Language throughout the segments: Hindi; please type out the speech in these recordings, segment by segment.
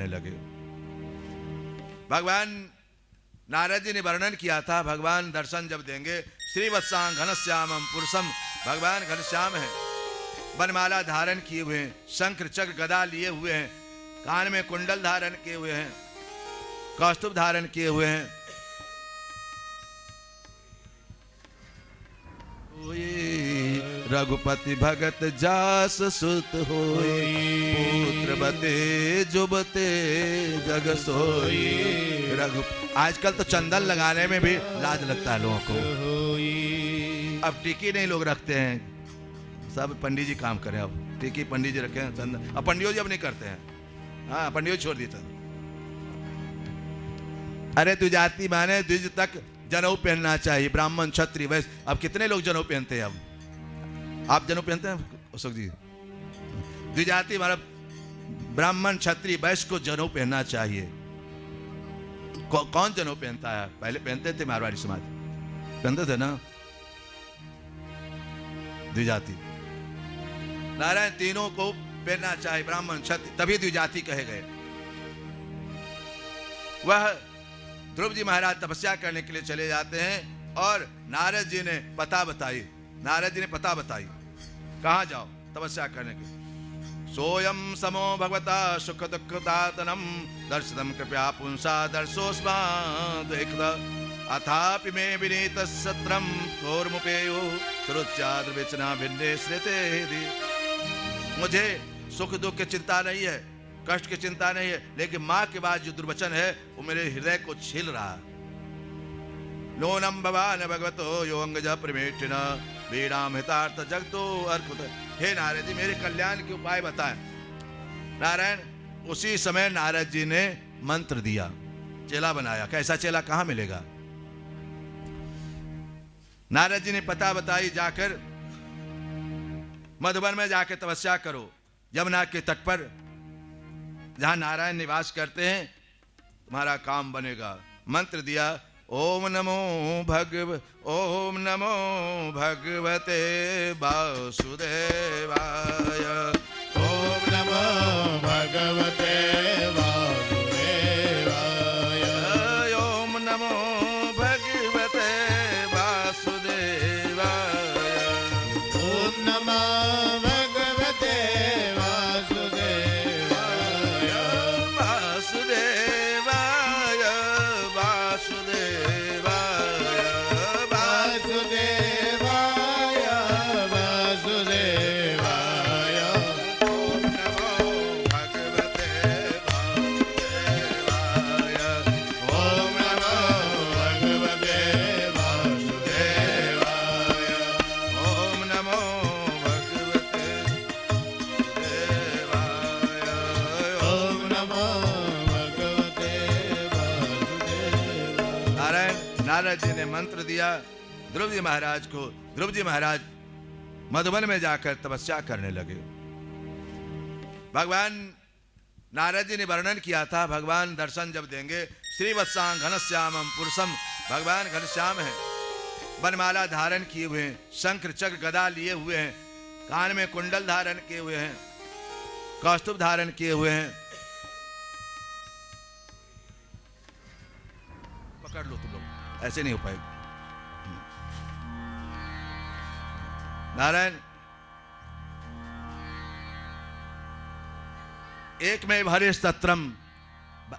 करने लगे। भगवान नारद जी ने वर्णन किया था, भगवान दर्शन जब देंगे, श्रीवत्सांग घनश्यामम पुरुषम, भगवान घनश्याम है, वनमाला धारण किए हुए हैं, शंख चक्र गदा लिए हुए हैं, कान में कुंडल धारण किए हुए हैं, कौस्तुभ धारण किए हुए हैं। रघुपति भगत जास सुत होए, पुत्र बते जुबते जग सोई। रघु आजकल तो चंदन लगाने में भी लाज लगता है लोगों को। अब टिकी नहीं लोग रखते हैं, सब पंडित जी काम करें। अब टिकी पंडित जी रखे हैं, चंदन अब पंडित जी अब नहीं करते हैं। हाँ, पंडित छोड़ दिए था। अरे द्विजाति माने द्विज तक जनेऊ पहनना चाहिए, ब्राह्मण क्षत्रिय वैश्य। अब कितने लोग जनेऊ पहनते हैं? अब आप जनेऊ पहनते हैं अशोक जी? द्विजाति मतलब ब्राह्मण क्षत्रिय वैश्य को जनेऊ पहनना चाहिए। कौन जनेऊ पहनता है? पहले पहनते थे मारवाड़ी समाज, पहनते थे ना द्विजाति। नारायण तीनों को पहनना चाहिए, ब्राह्मण क्षत्रिय, तभी द्विजाति कहे गए। वह ध्रुव जी महाराज तपस्या करने के लिए चले जाते हैं और नारद जी ने पता बताई। नारद जी ने पता बताई कहाँ जाओ तपस्या करने के। सोयम समो भगवता सुख दुखदातनम दर्शनम कृपया पुंसा दर्शोस्माद एकदा अथापि मे विनीत सत्रम कोर्मुपेयो सुरुच्चाद्र विचना भिन्ने श्रेते। मुझे सुख दुख की चिंता नहीं है, कष्ट की चिंता नहीं है, लेकिन मां के बाद जो दुर्वचन है वो मेरे हृदय को छील रहा है। नोनम भवान भगवतो योंगज प्रमेटिना वीणाम हितार्थ जगतो अर्कुत। हे नारद जी मेरे कल्याण के उपाय बताएं। नारायण उसी समय नारद जी ने मंत्र दिया, चेला बनाया। कैसा चेला कहां मिलेगा? नारद जी ने पता बताई, जाकर मधुबन में जाकर तपस्या करो, यमुना के तट पर जहां नारायण निवास करते हैं, तुम्हारा काम बनेगा। मंत्र दिया, ओम नमो भगवते वासुदेवाय। ओम नमो भगवते वासुदेवाय। ओम नमो भगवते वासुदेवाय। ओम नमो भगवते वासुदेवाय। वासुदेवाय वासुदेवाय वासुदेवाय वासुदेवाय। ओम नमो भगवते वासुदेवाय। ओम नमो भगवते वासुदेवाय। ओम नमो भगवते वासुदेवाय। ओम नमो भगवते वासुदेवाय। नारद जी ने मंत्र दिया ध्रुव जी महाराज को। ध्रुव जी महाराज मधुबन में जाकर तपस्या करने लगे। भगवान नारद जी ने वर्णन किया था, भगवान दर्शन जब देंगे, श्रीवत्सांग घनश्यामम पुरुषम, भगवान घनश्याम है, वनमाला धारण किए हुए हैं, शंख चक्र गदा लिए हुए हैं, कान में कुंडल धारण किए हुए हैं, कौस्तुभ धारण किए हुए हैं। पकड़ लो तुम लोग, ऐसे नहीं हो पाएगा। नारायण एक में हरिश तत्रम,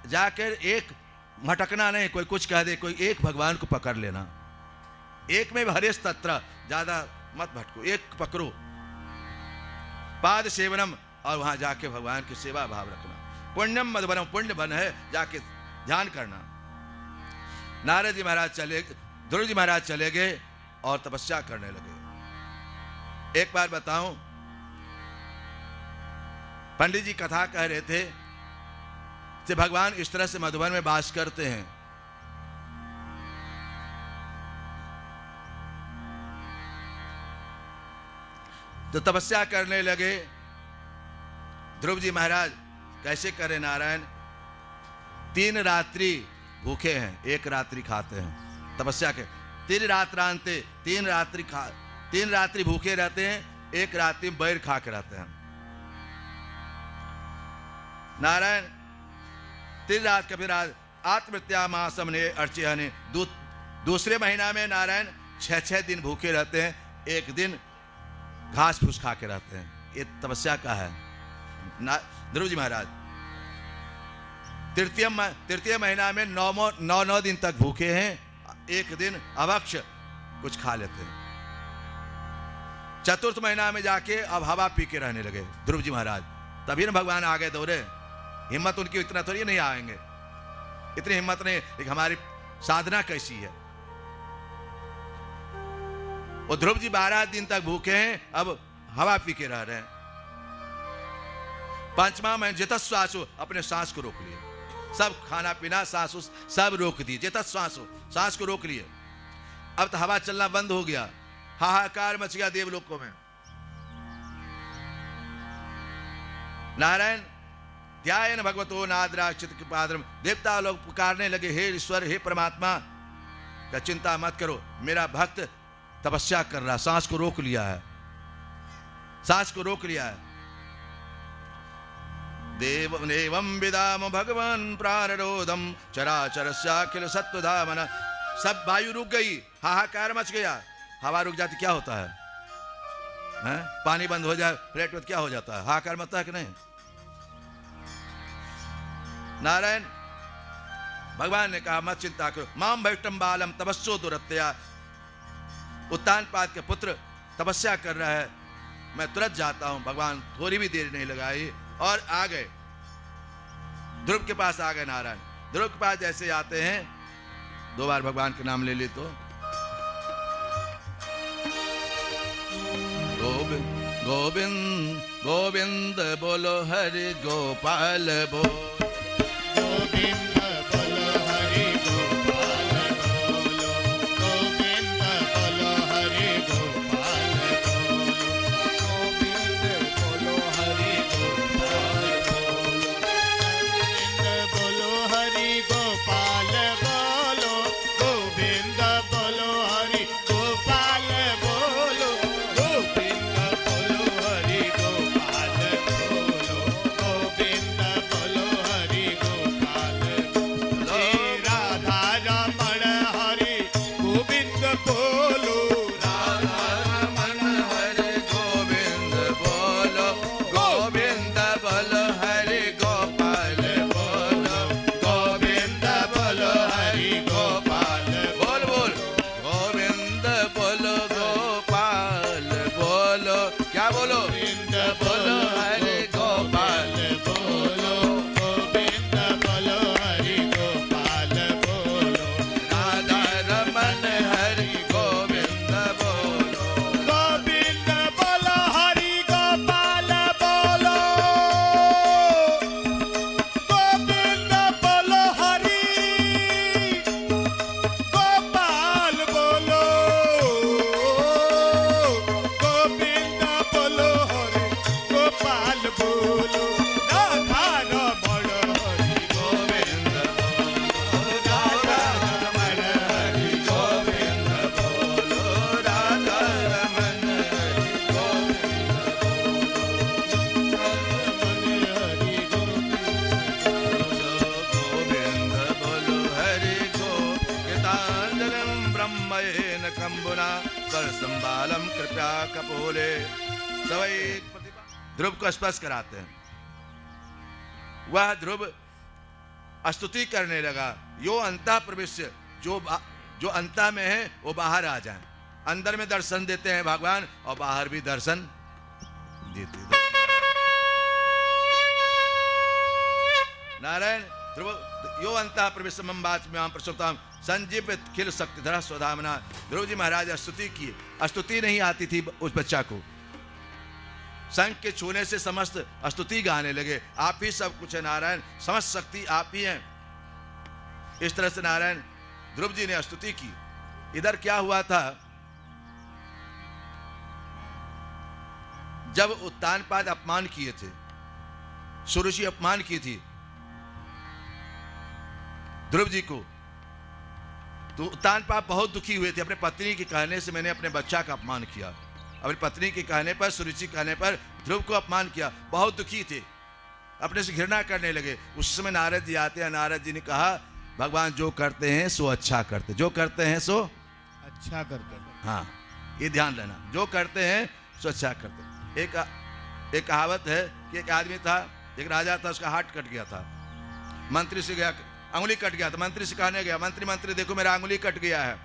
जाकर एक भटकना नहीं, कोई कुछ कह दे, कोई एक भगवान को पकड़ लेना। एक में हरिश तत्र, ज्यादा मत भटको, एक पकड़ो। पाद सेवनम, और वहां जाके भगवान की सेवा भाव रखना। पुण्यम मधुबनम, पुण्य बन है, जाके ध्यान करना। नारद जी महाराज चले, ध्रुव जी महाराज चले गए और तपस्या करने लगे। एक बार बताऊं, पंडित जी कथा कह रहे थे कि भगवान इस तरह से मधुबन में वास करते हैं। तो तपस्या करने लगे। ध्रुव जी महाराज कैसे करें नारायण? 3 रात्रि भूखे हैं, 1 रात्रि खाते हैं। तपस्या के 3 रात्रांते, 3 रात्रि भूखे रहते हैं, 1 रात्रि बैर खा के रहते हैं। नारायण तिराज कपिराज आत्महत्या मासम ने अर्चिया ने दूसरे महीना में नारायण 6 दिन भूखे रहते हैं, एक दिन घास फूस खा के रहते हैं। ये तपस्या का है ध्रुव जी महाराज। तृतीय महीना में 9 दिन तक भूखे हैं, एक दिन अभक्ष कुछ खा लेते हैं। चतुर्थ महीना में जाके अब हवा पी के रहने लगे ध्रुव जी महाराज। तभी ना भगवान आ गए दौड़े। हिम्मत उनकी इतना थोड़ी नहीं आएंगे, इतनी हिम्मत नहीं। लेकिन हमारी साधना कैसी है। वो ध्रुव जी 12 दिन तक भूखे हैं, अब हवा पी के रह रहे हैं। 5वां महीना जितस्वासु, अपने सांस को रोक लिए, सब खाना पीना सांस सब रोक दिए। जितस्वासु, सांस को रोक लिए। अब तो हवा चलना बंद हो गया, हाहाकार मच गया देवलोकों में। नारायण ध्यान भगवतो नाद्राक्षित कृपाद्रम, देवता लोग पुकारने लगे, हे ईश्वर, हे परमात्मा का चिंता मत करो, मेरा भक्त तपस्या कर रहा, सांस को रोक लिया है, सांस को रोक लिया है। देवम विदाम भगवान प्राणरोधम चराचरस्याखिल सत्वधामन। सब वायु रुक गई, हाहाकार मच गया। हवा रुक जाती क्या होता है, पानी बंद हो जाए प्लेट में क्या हो जाता है, हाहाकार मचता है कि नहीं। नारायण भगवान ने कहा मत चिंता करो, माम भैष्टम बालम तपस्सो दुरत्या। उत्तानपाद के पुत्र तपस्या कर रहा है, मैं तुरंत जाता हूं। भगवान थोड़ी भी देर नहीं लगाई और आ गए, ध्रुव के पास आ गए। नारायण ध्रुव के पास जैसे आते हैं, 2 बार भगवान के नाम ले ली तो गोविंद गोविंद गोविंद बोलो हरि गोपाल बोल। गोविंद बोलो हरि गोपाल बोलो, गोविंद बोलो हरि गोपाल बोलो, गोविंद बोलो हरि गोपाल बोलो, गोविंद बोलो हरि गोपाल बोलो, गोविंद बोलो हरि गोपाल बोलो, गोविंद बोलो हरि गोपाल बोलो, गोविंद बोलो हरि गोपाल बोलो। राधा रमण हरि गोविंद बोलो, राधा रमण हरि गोविंद बोलो, गोविंद बोलो हरि गोपाल बोलो, गोविंद बोलो हरि गोपाल बोल बोल, गोविंद बोलो गोपाल बोलो, क्या बोलो, गोविंद बोलो हरि गोपाल बोलो, गोविंद बोलो हरि गोपाल बोलो, राधा रमण हरि गोविंद बोलो, गोविंद बोलो हरि गोपाल बोलो, गोविंद बोलो हरि गोपाल बोलो, गोविंद बोलो हरि गोपाल बोलो। राधा रमण हरि गोविंद राधा रमण हरि गोविंद बोलो, राधा रमण हरि हरि गोविंद बोलो हरि गीतांजलिं ब्रह्मयेन कंबुना कर संबालम कृपया कपोले। सवै ध्रुव को स्पर्श कराते हैं। वह ध्रुव स्तुति करने लगा, यो अंतः प्रविश्य, जो अंतः में है वो बाहर आ जाए। अंदर में दर्शन देते हैं भगवान और बाहर भी दर्शन देते हैं। नारायण ध्रुव यो अंतः प्रविश्य मम वाचम्याम प्रसुप्ताम संजीव खिल शक्तिधर स्वधामना। ध्रुव जी महाराज स्तुति की, स्तुति नहीं आती थी उस बच्चा को, शंख के छूने से समस्त स्तुति गाने लगे। आप ही सब कुछ है नारायण, समस्त शक्ति आप ही हैं। इस तरह से नारायण ध्रुव जी ने स्तुति की। इधर क्या हुआ था, जब उत्तानपाद अपमान किए थे, सुरुचि अपमान की थी ध्रुव जी को, तो उत्तानपाद बहुत दुखी हुए थे। अपने पत्नी के कहने से मैंने अपने बच्चा का अपमान किया, अपनी पत्नी के कहने पर, सुरुचि कहने पर ध्रुव को अपमान किया, बहुत दुखी थे। अपने से घृणा करने लगे। उस समय नारद जी आते हैं। नारद जी ने कहा भगवान जो करते हैं सो अच्छा करते, जो करते हैं सो अच्छा करते हैं। हाँ, ये ध्यान रखना, जो करते हैं सो अच्छा करते हैं। एक कहावत है कि एक आदमी था, एक राजा था, उसका हाथ कट गया था। मंत्री से गया, अंगुली कट गया था। मंत्री से कहने गया, मंत्री देखो मेरा अंगुली कट गया है।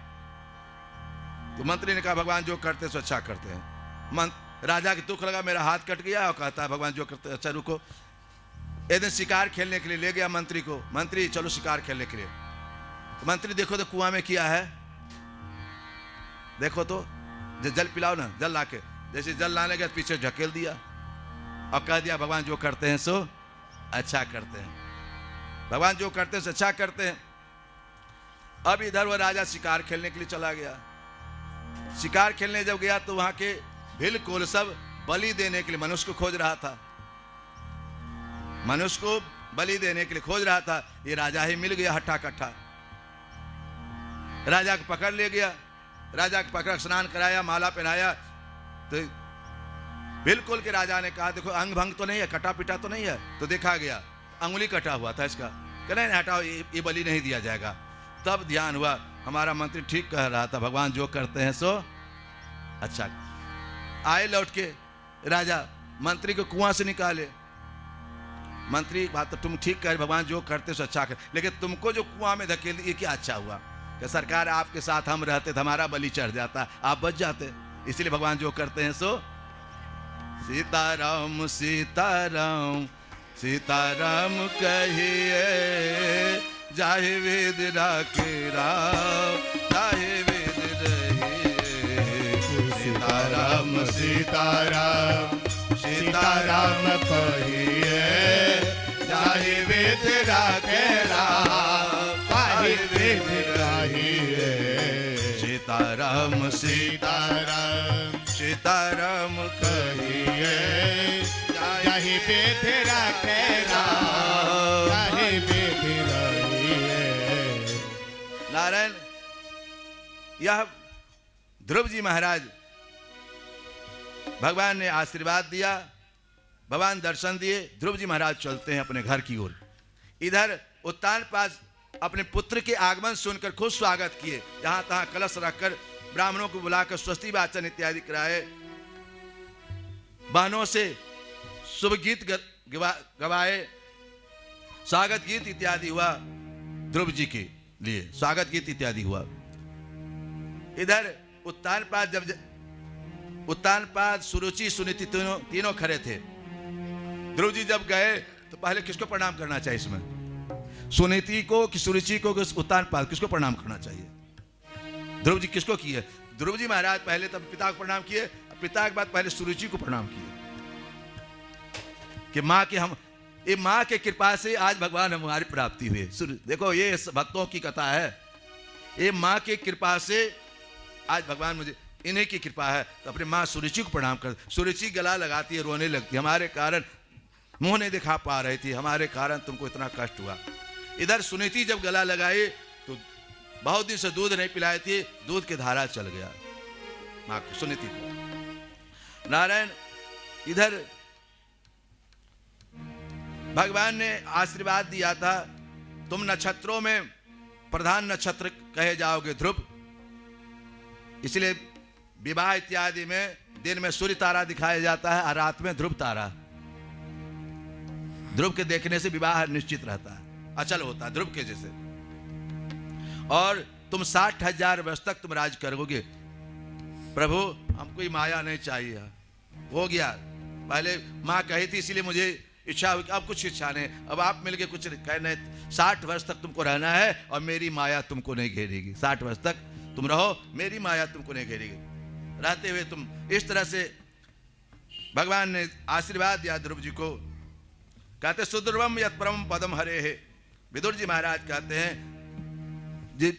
तो मंत्री ने कहा भगवान जो करते हैं सो अच्छा करते हैं। राजा के दुख लगा, मेरा हाथ कट गया, और कहता है भगवान जो करते हैं अच्छा। रुको, एक दिन शिकार खेलने के लिए ले गया मंत्री को। मंत्री चलो शिकार खेलने के लिए। तो मंत्री देखो तो कुआं में किया है, देखो तो जल पिलाओ ना, जल लाके। जैसे जल लाने गया पीछे ढकेल दिया और कह दिया भगवान जो करते हैं सो अच्छा करते हैं, भगवान जो करते हैं सो अच्छा करते हैं। अब इधर वो राजा शिकार खेलने के लिए चला गया। शिकार खेलने जब गया तो वहां के बिल्कुल सब बलि देने के लिए मनुष्य को खोज रहा था, मनुष्य को बलि देने के लिए खोज रहा था। ये राजा ही मिल गया हट्ठा कट्ठा, राजा को पकड़ ले गया। राजा को पकड़ स्नान कराया, माला पहनाया। तो बिल्कुल के राजा ने कहा देखो अंग भंग तो नहीं है, कटा पिटा तो नहीं है। तो देखा गया अंगुली कटा हुआ था इसका, कह नहीं हटाओ ये बलि नहीं दिया जाएगा। तब ध्यान हुआ हमारा मंत्री ठीक कह रहा था, भगवान जो करते हैं सो अच्छा। आए लौट के राजा मंत्री को कुआं से निकाले। मंत्री बात तो तुम ठीक कह, भगवान जो करते सो अच्छा कर, लेकिन तुमको जो कुआं में धकेल दिए क्या अच्छा हुआ? कि सरकार आपके साथ हम रहते तो हमारा बलि चढ़ जाता, आप बच जाते। इसलिए भगवान जो करते हैं सो सीताराम सीताराम सीताराम कहिए, जाहे वेद राखे राम, जाहे वेद रहिए। सीताराम सीताराम सीताराम कहिए, जाहे वेद राखे राम, जाहे वेद रहिए। सीताराम सीताराम सीताराम कहिए, जाहि वेद राखे राम, जाहि वेद रहिए। नारायण, यह ध्रुव जी महाराज भगवान ने आशीर्वाद दिया, भगवान दर्शन दिए। ध्रुव जी महाराज चलते हैं अपने घर की ओर। इधर उत्तानपाद अपने पुत्र के आगमन सुनकर खूब स्वागत किए। जहां तहां कलश रखकर ब्राह्मणों को बुलाकर स्वस्ति वाचन इत्यादि कराए, बहनों से शुभ गीत गवाए, स्वागत गीत इत्यादि हुआ। ध्रुव जी के लिए स्वागत गीत इत्यादि हुआ। इधर उत्तानपाद सुरुचि सुनीति तीनों खड़े थे। ध्रुव जी जब गए तो पहले किसको प्रणाम करना चाहिए इसमें? सुनीति को कि सुरुचि को कि उत्तानपाद, किसको प्रणाम करना चाहिए? ध्रुव जी किसको किए? ध्रुव जी महाराज पहले तब पिता को प्रणाम किए, पिता के बाद पहले सुरुचि को प्रणाम किए कि माँ के हम ये माँ के कृपा से आज भगवान हमारी प्राप्ति हुई। देखो ये भक्तों की कथा है, ये माँ के कृपा से आज भगवान मुझे, इन्हीं की कृपा है। तो अपने माँ सुरुचि को प्रणाम कर। सुरुचि गला लगाती है, रोने लगती है, हमारे कारण मुंह नहीं दिखा पा रही थी, हमारे कारण तुमको इतना कष्ट हुआ। इधर सुनीति जब गला लगाई तो बहुत दिन से दूध नहीं पिलाई थी, दूध की धारा चल गया माँ को, सुनीति को। नारायण, इधर भगवान ने आशीर्वाद दिया था तुम नक्षत्रों में प्रधान नक्षत्र कहे जाओगे ध्रुव। इसलिए विवाह इत्यादि में दिन में सूर्य तारा दिखाया जाता है और रात में ध्रुव तारा। ध्रुव के देखने से विवाह निश्चित रहता है, अचल होता है ध्रुव के जैसे। और तुम 60,000 वर्ष तक तुम राज करोगे। प्रभु हमको ये माया नहीं चाहिए, हो गया। पहले माँ कही थी इसीलिए मुझे इच्छा हुई, अब कुछ इच्छा नहीं, अब आप मिलके कुछ कहने। 60 वर्ष तक तुमको रहना है और मेरी माया तुमको नहीं घेरेगी। 60 वर्ष तक तुम रहो, मेरी माया तुमको नहीं घेरेगी। रहते हुए तुम इस तरह से भगवान ने आशीर्वाद दिया ध्रुव जी को। कहते सुदुर्वम यत् परम पदम हरे है। विदुर जी महाराज कहते हैं जी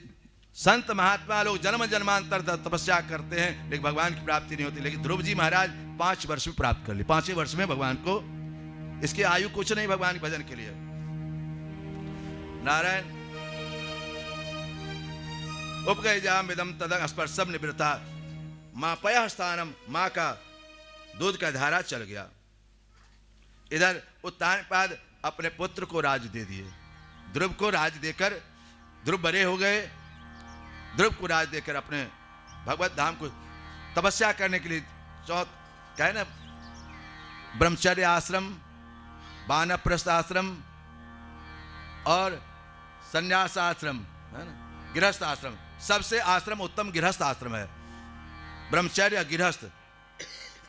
संत महात्मा लोग जन्म जन्मांतर तपस्या करते हैं लेकिन भगवान की प्राप्ति नहीं होती। लेकिन ध्रुव जी महाराज 5 वर्ष में प्राप्त कर ली। 5वें वर्ष में भगवान को, इसकी आयु कुछ नहीं भगवान के भजन के लिए। नारायण, उपगय जाम विदम तद स्पर्शम निवृत्ता। माँ पय स्थानम, माँ का दूध का धारा चल गया। इधर उत्तानपाद अपने पुत्र को राज दे दिए, ध्रुव को राज देकर, ध्रुव बड़े हो गए, ध्रुव को राज देकर अपने भगवत धाम को तपस्या करने के लिए कहे ना, ब्रह्मचर्य आश्रम, वानप्रस्थ आश्रम और संन्यास आश्रम है ना, गृहस्थ आश्रम। सबसे आश्रम उत्तम गृहस्थ आश्रम है। ब्रह्मचर्य गृहस्थ,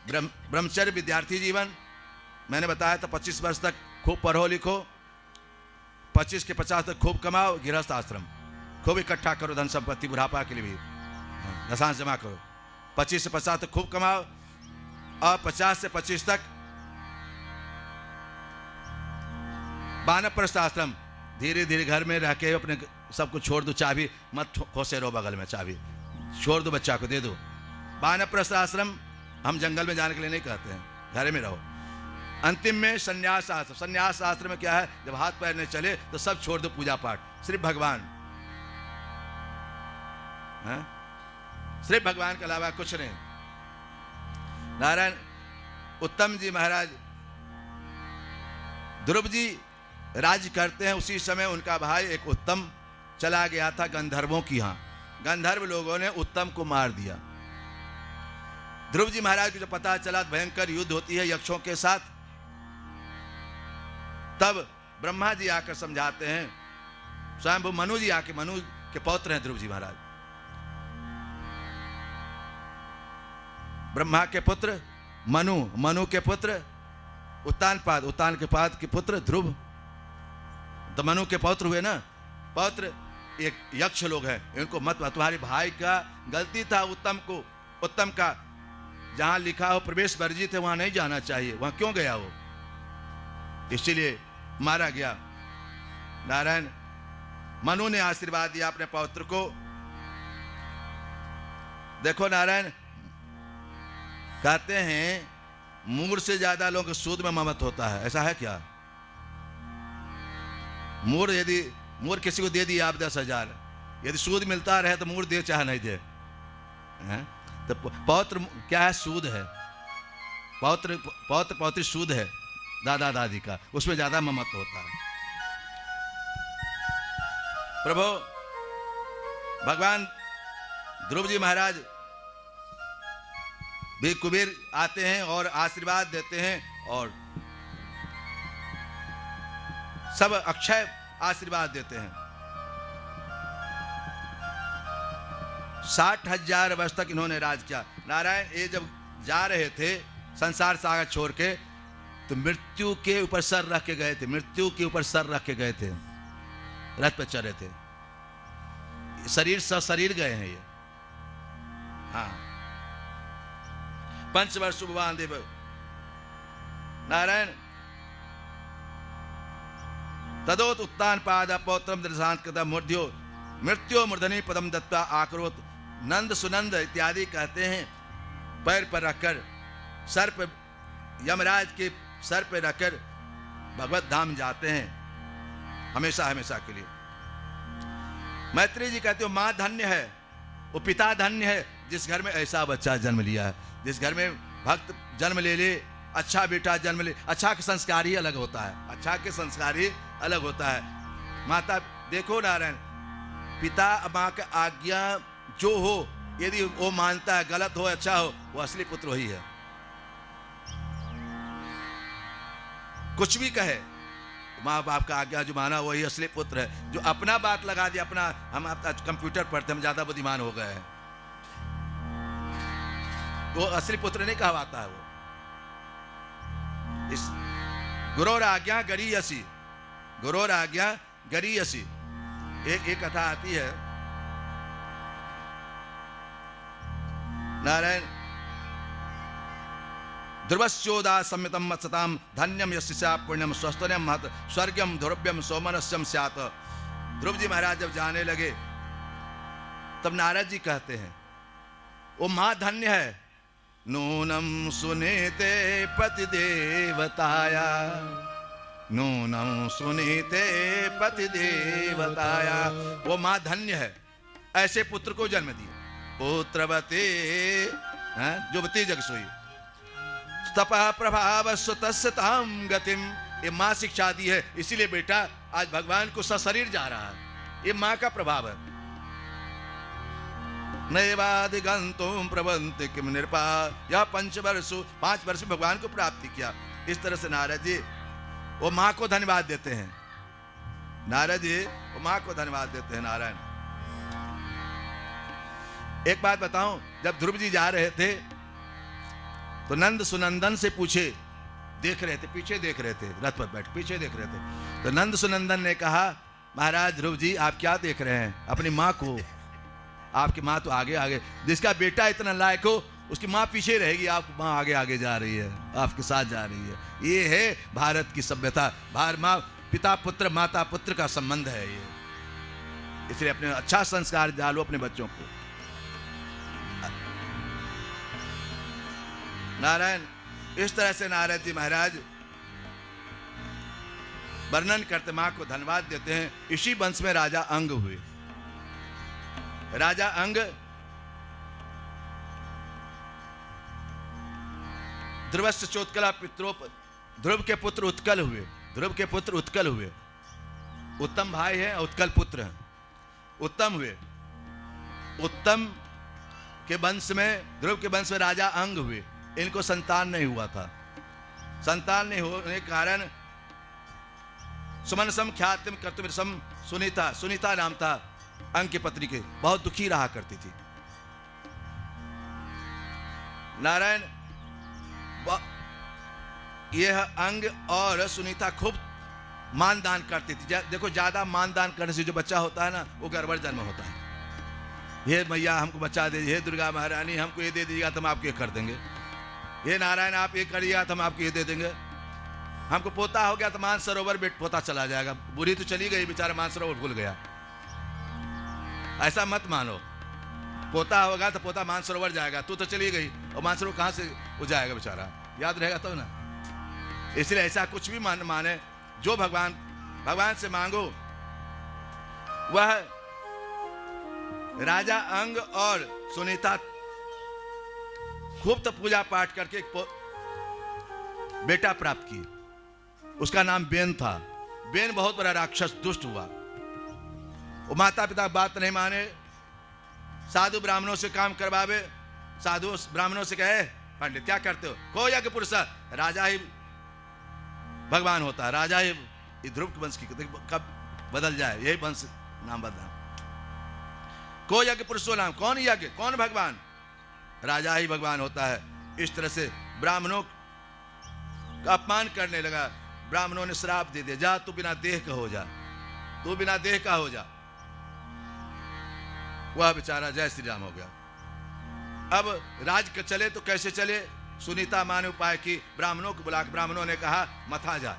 ब्रह्मचर्य विद्यार्थी जीवन, मैंने बताया था 25 वर्ष तक खूब पढ़ो लिखो, 25 के 50 तक खूब कमाओ। गृहस्थ आश्रम खूब इकट्ठा करो, धन संपत्ति बुढ़ापा के लिए भी दशांश जमा करो। 25 से 50 तक खूब कमाओ और 50 से 25 तक वानप्रस्थ आश्रम। धीरे धीरे घर में रह के अपने सब कुछ छोड़ दो, चाबी मत खोसे रहो बगल में, चाबी छोड़ दो, बच्चा को दे दो। वानप्रस्थ आश्रम हम जंगल में जाने के लिए नहीं कहते हैं, घर में रहो। अंतिम में संन्यास आश्रम। संन्यास आश्रम में क्या है, जब हाथ पैर नहीं चले तो सब छोड़ दो, पूजा पाठ, सिर्फ भगवान, सिर्फ भगवान के अलावा कुछ नहीं। नारायण उत्तम जी महाराज ध्रुव जी राज्य करते हैं, उसी समय उनका भाई एक उत्तम चला गया था गंधर्वों की यहाँ। गंधर्व लोगों ने उत्तम को मार दिया। ध्रुव जी महाराज को जब पता चला भयंकर युद्ध होती है यक्षों के साथ, तब ब्रह्मा जी आकर समझाते हैं, स्वयं मनु जी आके, मनु के पौत्र हैं ध्रुव जी महाराज, ब्रह्मा के पुत्र मनु, मनु के पुत्र उत्तानपाद, उत्तानपाद के पुत्र ध्रुव, तो मनु के पौत्र हुए ना। पौत्र एक यक्ष लोग हैं, इनको मत, तुम्हारे भाई का गलती था उत्तम को, उत्तम का जहां लिखा हो प्रवेश वर्जित है वहां नहीं जाना चाहिए, वहां क्यों गया वो, इसलिए मारा गया। नारायण मनु ने आशीर्वाद दिया अपने पौत्र को। देखो नारायण कहते हैं मूर से ज्यादा लोगों के सूद में ममत होता है, ऐसा है क्या? मूर यदि मूर किसी को दे दिया आप 10,000, यदि सूद मिलता रहे तो मूर दे चाहे नहीं दे, तो पौत्र क्या है? सूद है। पौत्र पौत्र पौत्री सूद है दादा दादी का, उसमें ज्यादा ममत होता है। प्रभु भगवान ध्रुव जी महाराज भी कुबेर आते हैं और आशीर्वाद देते हैं और सब अक्षय आशीर्वाद देते हैं। 60,000 वर्ष तक इन्होंने राज किया। नारायण ये जब जा रहे थे संसार सागर छोड़ के, तो मृत्यु के ऊपर सर रख के गए थे, मृत्यु के ऊपर सर रख के गए थे, रथ पे चढ़े थे, शरीर सशरीर गए हैं ये। हाँ, पंचवर्ष भगवान देव नारायण तदोत उत्तानपाद पौत्रम दृशांत कृता मूर्ध्यो मृत्यो मूर्धनि पदम दत्ता आक्रोत। नंद सुनंद इत्यादि कहते हैं पैर पर रखकर, सर पर, यमराज के सर पर रखकर भगवत धाम जाते हैं हमेशा हमेशा के लिए। मैत्री जी कहते हो माँ धन्य है, वो पिता धन्य है जिस घर में ऐसा बच्चा जन्म लिया है, जिस घर में भक्त जन्म ले ले, अच्छा बेटा जन्म ले। अच्छा के संस्कार ही अलग होता है, अच्छा के संस्कार ही अलग होता है। माता देखो नारायण, पिता माँ का आज्ञा जो हो, यदि वो मानता है, गलत हो अच्छा हो, वो असली पुत्र वही है। कुछ भी कहे, माँ बाप का आज्ञा जो माना वही असली पुत्र है। जो अपना बात लगा दिया, अपना, हम आज कंप्यूटर पढ़ते, हम ज्यादा बुद्धिमान हो गए हैं, तो असली पुत्र नहीं कहवाता है वो। इस गुरोर आज्ञा गरीयसी, गुरोर आज्ञा गरीयसी। एक कथा आती है नारायण, ध्रुवस्योदा सम्मितम मत्सताम धन्यम यस्या पुण्यम स्वस्थन्यम महत स्वर्गम ध्रुव्यम सोमनस्यम स्यात्। ध्रुव जी महाराज जब जाने लगे तब नारद जी कहते हैं वो माँ धन्य है। नूनम सुनीते पति देवताया, नूनम सुनीते पति देवताया। वो माँ धन्य है, ऐसे पुत्र को जन्म दिया। पुत्रवती युवती जगसोई तपः प्रभाव सुतस्य ताम गतिम। ये माँ शिक्षा दी है, इसीलिए बेटा आज भगवान को सशरीर जा रहा है। ये माँ का प्रभाव है। नैवाधिगंतुम प्रबंध किम नृपा। यह 5 वर्ष में भगवान को प्राप्ति किया। इस तरह से नारद जी वो माँ को धन्यवाद देते हैं। नारद जी वो माँ को धन्यवाद देते हैं। नारायण, एक बात बताऊं, जब ध्रुव जी जा रहे थे तो नंद सुनंदन से पूछे, देख रहे थे, पीछे देख रहे थे, रथ पर बैठ पीछे देख रहे थे। तो नंद सुनंदन ने कहा, महाराज ध्रुव जी आप क्या देख रहे हैं? अपनी माँ को। आपकी माँ तो आगे आगे, जिसका बेटा इतना लायक हो उसकी माँ पीछे रहेगी, आपकी माँ आगे आगे जा रही है, आपके साथ जा रही है। ये है भारत की सभ्यता। माँ पिता पुत्र, माता पुत्र का संबंध है ये। इसलिए अपने अच्छा संस्कार डालो अपने बच्चों को। नारायण, इस तरह से नारद जी महाराज वर्णन करते, मां को धन्यवाद देते हैं। इसी वंश में राजा अंग हुए। राजा अंग ध्रुवस्य चोत्कला पित्रोप, ध्रुव के पुत्र उत्कल हुए। ध्रुव के पुत्र उत्कल हुए। उत्तम भाई है, उत्कल पुत्र है। उत्तम हुए। उत्तम के वंश में, ध्रुव के वंश में राजा अंग हुए। इनको संतान नहीं हुआ था। संतान नहीं होने के कारण सुमनसम ख्यातिम कर्तुमिरसम सुनीता, सुनीता नाम था अंग की पत्नी के, बहुत दुखी रहा करती थी। नारायण, यह अंग और सुनीता खूब मानदान करती थी। देखो, ज्यादा मानदान करने से जो बच्चा होता है ना, वो गड़बड़ जन्म होता है। ये मैया हमको बच्चा दे, हे दुर्गा महारानी हमको ये दे दीजिएगा तो हम आपको ये कर देंगे। ये नारायण आप ये करिएगा तो हम आपको ये दे देंगे। हमको पोता हो गया तो मानसरोवर बेट पोता चला जाएगा। बुरी तो चली गई, बेचारा मानसरोवर भूल गया। ऐसा मत मानो। पोता होगा तो पोता मानसरोवर जाएगा, तू तो चली गई और मानसरोवर कहां से वो जाएगा बेचारा, याद रहेगा तो ना। इसलिए ऐसा कुछ भी माने, जो भगवान से मांगो। वह राजा अंग और सुनीता खूब तो पूजा पाठ करके एक बेटा प्राप्त किए। उसका नाम बेन था। बेन बहुत बड़ा राक्षस दुष्ट हुआ। वो माता पिता बात नहीं माने, साधु ब्राह्मणों से काम करवावे। साधु ब्राह्मणों से कहे, पंडित क्या करते हो? को यज्ञ पुरुष, राजा ही भगवान होता है। राजा ही ध्रुव के वंश की, कब बदल जाए, यही वंश नाम बदला। को यज्ञ पुरुषो नाम, कौन यज्ञ, कौन भगवान? राजा ही भगवान होता है। इस तरह से ब्राह्मणों का अपमान करने लगा। ब्राह्मणों ने श्राप दे दिया, जा तू बिना देह का हो जा, तू बिना देह का हो जा। वह बेचारा जय श्री राम हो गया। अब राज के चले तो कैसे चले? सुनीता माँ ने उपाय की, ब्राह्मणों को बुला के ब्राह्मणों ने कहा मथा जा।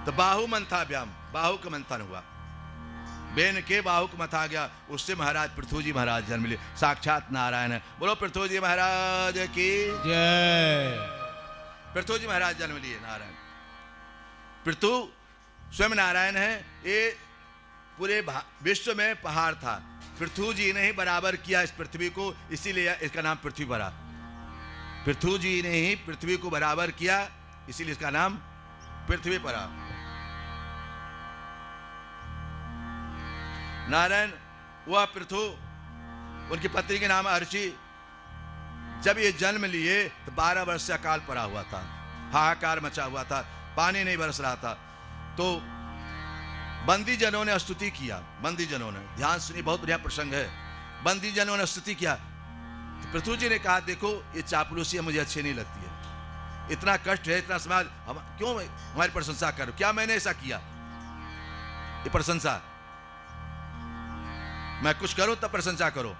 तो बाहु मंथा व्याम, बाहु का मंथन हुआ। बेन के बाहु को मथा गया। उससे महाराज पृथु जी महाराज जन्म लिए। साक्षात नारायण है। बोलो पृथु जी महाराज की जय। पृथु जी महाराज जन्म लिए। नारायण, पृथु स्वयं नारायण है। ये पूरे विश्व में पहाड़ था, पृथु जी ने ही बराबर किया इस पृथ्वी को, इसीलिए इसका नाम पृथ्वी पड़ा। पृथु जी ने ही पृथ्वी को बराबर किया, इसीलिए इसका नाम पृथ्वी पड़ा। नारायण, वह पृथु, उनकी पत्नी के नाम अर्ची। जब ये जन्म लिए तो 12 वर्ष से अकाल पड़ा हुआ था, हाहाकार मचा हुआ था, पानी नहीं बरस रहा था। तो बंदी जनों ने स्तुति किया। बंदी जनों ने, ध्यान सुनिए, बहुत बढ़िया प्रसंग है। बंदी जनों ने स्तुति किया। तो पृथु जी ने कहा, देखो ये चापलूसी मुझे अच्छी नहीं लगती है। इतना कष्ट है, इतना समाज, हम क्यों हमारी प्रशंसा करो? क्या मैंने ऐसा किया? ये प्रशंसा, मैं कुछ करूं तब प्रशंसा करो।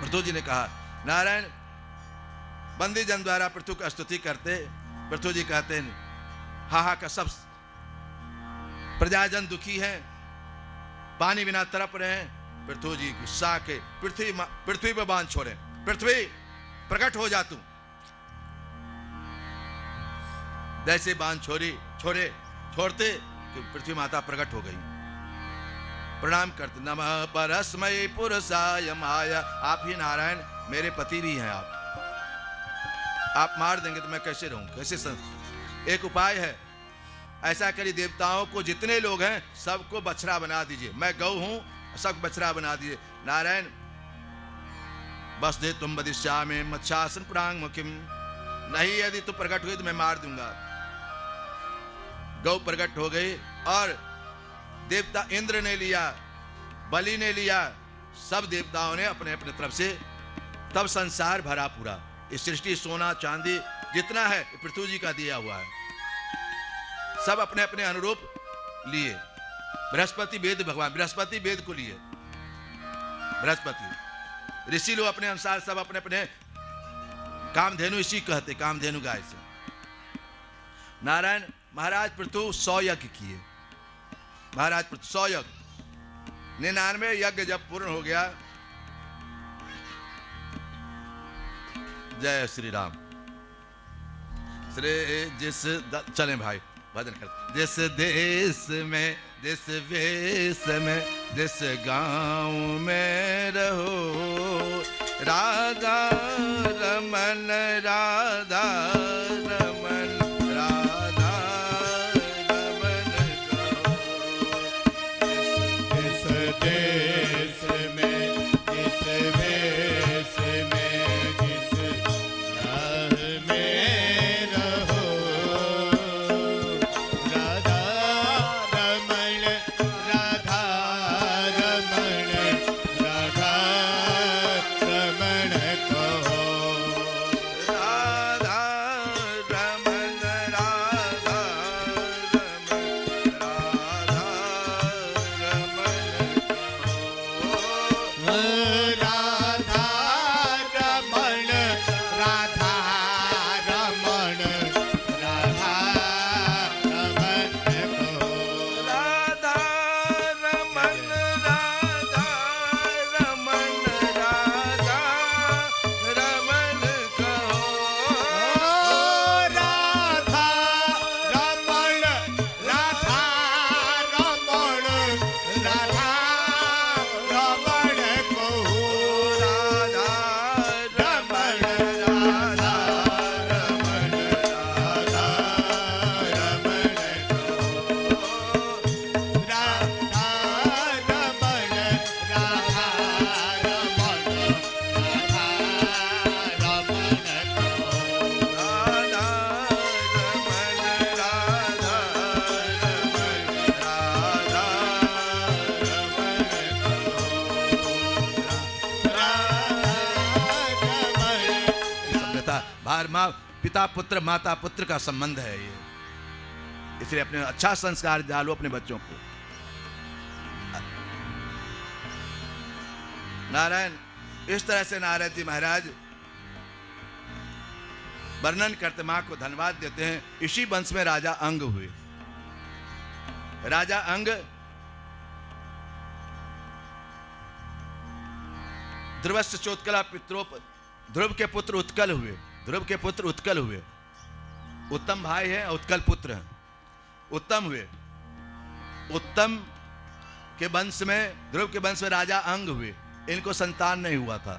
पृथु जी ने कहा, नारायण, बंदी जन द्वारा पृथु की स्तुति करते। पृथु जी कहते हैं, हाहा का सब प्रजाजन दुखी हैं, पानी बिना तड़प रहे हैं। पृथु जी गुस्सा के पृथ्वी पर बांध छोड़े, पृथ्वी प्रकट हो जा तू। जैसे बांध छोड़ते कि पृथ्वी माता प्रकट हो गई। प्रणाम करते, नमः परस्मै पुरुषाय माया। आप ही नारायण मेरे पति भी हैं आप। आप मार देंगे तो मैं कैसे रहूं, कैसे एक उपाय है, ऐसा करिए देवताओं को जितने लोग हैं सबको बछड़ा बना दीजिए, मैं गौ हूं, सब बछड़ा बना दीजिए। नारायण बस दे तुम बदिश्यामे मच्छासन प्रांग मुखिम, नहीं यदि तू प्रकट हुई तो मैं मार दूंगा। गौ प्रकट हो गई और देवता इंद्र ने लिया, बलि ने लिया, सब देवताओं ने अपने अपने तरफ से, तब संसार भरा पूरा। इस सृष्टि सोना चांदी जितना है पृथ्वी जी का दिया हुआ है, सब अपने अपने अनुरूप लिए। बृहस्पति वेद, भगवान बृहस्पति वेद को लिए, बृहस्पति ऋषि लोग अपने अनुसार सब अपने अपने, कामधेनु इसी कहते, कामधेनु गाय से। नारायण महाराज पृथु 100 यज्ञ किए, महाराज पृथु 100 यज्ञ, 99 यज्ञ जब पूर्ण हो गया, जय श्री राम, श्री जिस चलें भाई भजन करते, जिस देश में, जिस वेश में, जिस गांव में रहो, राधा रमन, राधा रमन, राधा रमन कहो। जिस देश में, जिस वेश में, जिस राह में रहो, राधा रमण, राधा रमण, राधा रमण कहो। राधा रमन, राधा रमन, राधा रमन कहो। राधा रमण, राधा रमण, राधा रमण कहो। राधा रमन, राधा रमन, राधा रमन कहो। राधा रमण, राधा रमण, राधा रमण कहो। राधा रमन, राधा रमन, राधा रमण कहो। राधा रमण, राधा रमण, राधा रमण कहो। राधा रमन, राधा रमन, राधा सभ्यता भार माँ पिता पुत्र, माता पुत्र का संबंध है ये, इसलिए अपने अच्छा संस्कार डालो अपने बच्चों को। नारायण इस तरह से नारद जी महाराज वर्णन करते, मां को धन्यवाद देते हैं। इसी वंश में राजा अंग हुए। राजा अंग ध्रुवस्य चोत्कला पित्रोप, ध्रुव के पुत्र उत्कल हुए, ध्रुव के पुत्र उत्कल हुए। उत्तम भाई है, उत्कल पुत्र है, उत्तम हुए। उत्तम के वंश में, ध्रुव के वंश में राजा अंग हुए। इनको संतान नहीं हुआ था।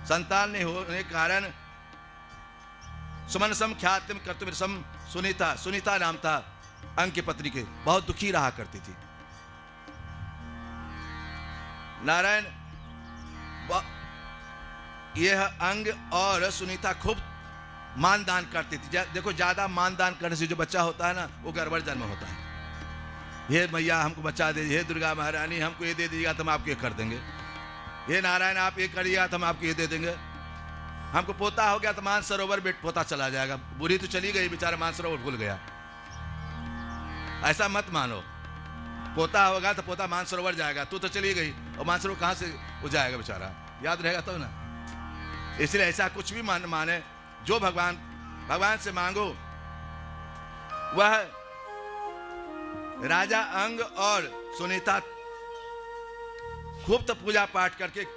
संतान नहीं होने के कारण सुमनसम ख्यातिम कर्तुमिरसम सुनीता, सुनीता नाम था अंग की पत्नी के, बहुत दुखी रहा करती थी। नारायण यह अंग और सुनीता खूब मानदान करती थी। देखो ज्यादा मानदान करने से जो बच्चा होता है ना, वो गड़बड़ जन्म होता है। हे मैया हमको बच्चा दे, हे दुर्गा महारानी हमको ये दे दीजिएगा तो हम आपको ये कर देंगे, हे नारायण आप ये करिएगा तो हम आपको ये दे देंगे। हमको पोता हो गया तो मानसरोवर पोता चला जाएगा। बुढ़ी तो चली गई, बेचारा मानसरोवर भूल गया। ऐसा मत मानो, पोता होगा तो पोता मानसरोवर जाएगा, तू तो चली गई और मानसरोवर कहाँ से वो जाएगा बेचारा, याद रहेगा तो ना। इसलिए ऐसा कुछ भी माने, जो भगवान से मांगो। वह राजा अंग और सुनीता खूब तो पूजा पाठ करके एक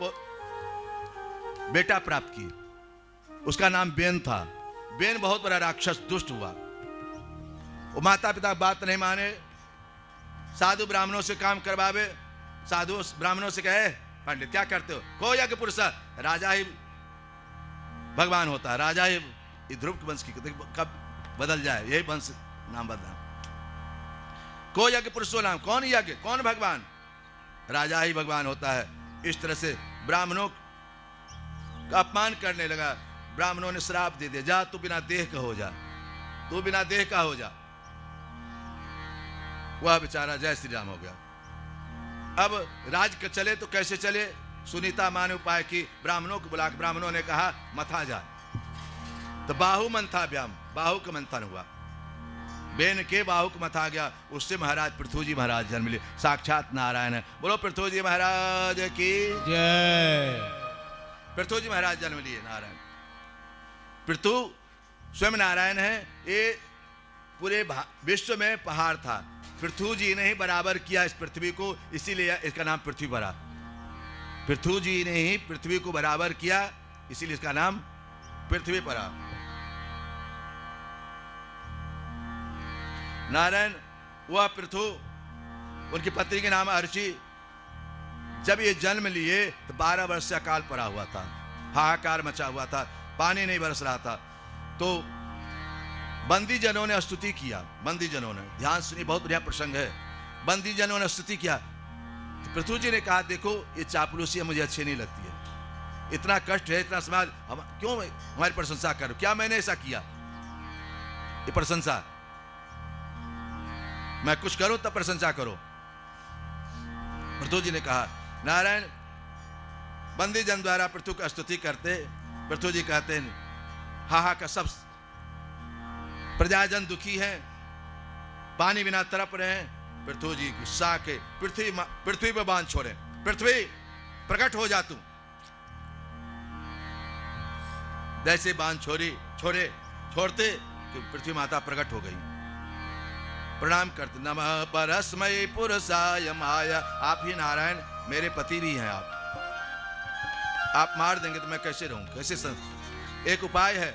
बेटा प्राप्त की। उसका नाम बेन था। बेन बहुत बड़ा राक्षस दुष्ट हुआ। वो माता पिता बात नहीं माने, साधु ब्राह्मणों से काम करवावे। साधु ब्राह्मणों से कहे पंडित क्या करते हो, को यज्ञ पुरुष, राजा ही भगवान होता है, राजा ही ये ध्रुव के वंश की कब बदल जाए, यही वंश नाम बदला। को यज्ञ पुरुषो नाम, कौन यज्ञ, कौन भगवान, राजा ही भगवान होता है। इस तरह से ब्राह्मणों का अपमान करने लगा। ब्राह्मणों ने श्राप दे दिया, जा तू बिना देह का हो जा, तू बिना देह का हो जा। वह बेचारा जय श्री राम हो गया। अब राज के चले तो कैसे चले, सुनीता माँ ने उपाय की, ब्राह्मणों को बुला, ब्राह्मणों ने कहा मथा जा, तो बाहु मंथा व्याम, बाहु का मंथन हुआ, बेन के बाहु को मथा गया। उससे महाराज पृथ्वी जी महाराज जन्म लिए, साक्षात नारायण है। बोलो पृथ्वी जी महाराज की जय। पृथ्वी जी महाराज जन्म लिए, नारायण। पृथु स्वयं नारायण है। ये पूरे विश्व में पहाड़ था, पृथ्वी जी ने ही बराबर किया इस पृथ्वी को, इसीलिए इसका नाम पृथ्वी पड़ा। पृथ्वी जी ने ही पृथ्वी को बराबर किया, इसीलिए इसका नाम पृथ्वी पड़ा। नारायण वह पृथु, उनकी पत्नी के नाम अर्ची। जब ये जन्म लिए तो 12 वर्ष से अकाल पड़ा हुआ था, हाहाकार मचा हुआ था, पानी नहीं बरस रहा था। तो बंदी जनों ने स्तुति किया, बंदी जनों ने, ध्यान सुनिए बहुत बढ़िया प्रसंग है। बंदी जनों ने स्तुति किया तो पृथ्वी जी ने कहा देखो ये चापलूसी मुझे अच्छी नहीं लगती है, इतना कष्ट है, इतना समाज क्यों हमारी प्रशंसा करो, क्या मैंने ऐसा किया, ये प्रशंसा मैं कुछ करूं तब प्रशंसा करो। पृथ्वी जी ने कहा, नारायण बंदी जन द्वारा पृथ्वी की स्तुति करते, पृथ्वी जी कहते हैं हाहा का सब प्रजाजन दुखी है, पानी बिना तड़प रहे हैं। पृथ्वी जी गुस्सा के पृथ्वी पर बांध छोड़े, पृथ्वी प्रकट हो जा तू। जैसे बांध छोड़ते कि पृथ्वी माता प्रकट हो गई, प्रणाम करते, नमः परस्मै पुरुषाय माया। आप ही नारायण मेरे पति भी हैं, आप मार देंगे तो मैं कैसे रहूं, कैसे एक उपाय है,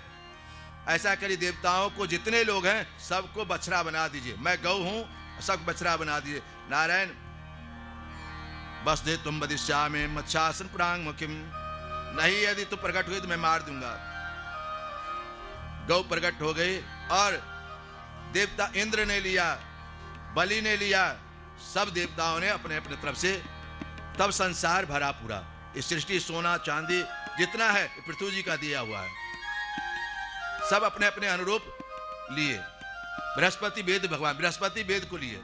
ऐसा करिए देवताओं को जितने लोग हैं सबको बछड़ा बना दीजिए, मैं गौ हूं, सब बछड़ा बना दीजिए। नारायण बस दे तुम बदिश्यामे मच्छासन प्रांग मुखिम, नहीं यदि तू प्रकट हुई तो मैं मार दूंगा। गौ प्रकट हो गई और देवता इंद्र ने लिया, बलि ने लिया, सब देवताओं ने अपने अपने तरफ से, तब संसार भरा पूरा। इस सृष्टि सोना चांदी जितना है पृथ्वी जी का दिया हुआ है, सब अपने अपने अनुरूप लिए। बृहस्पति वेद, भगवान बृहस्पति वेद को लिए,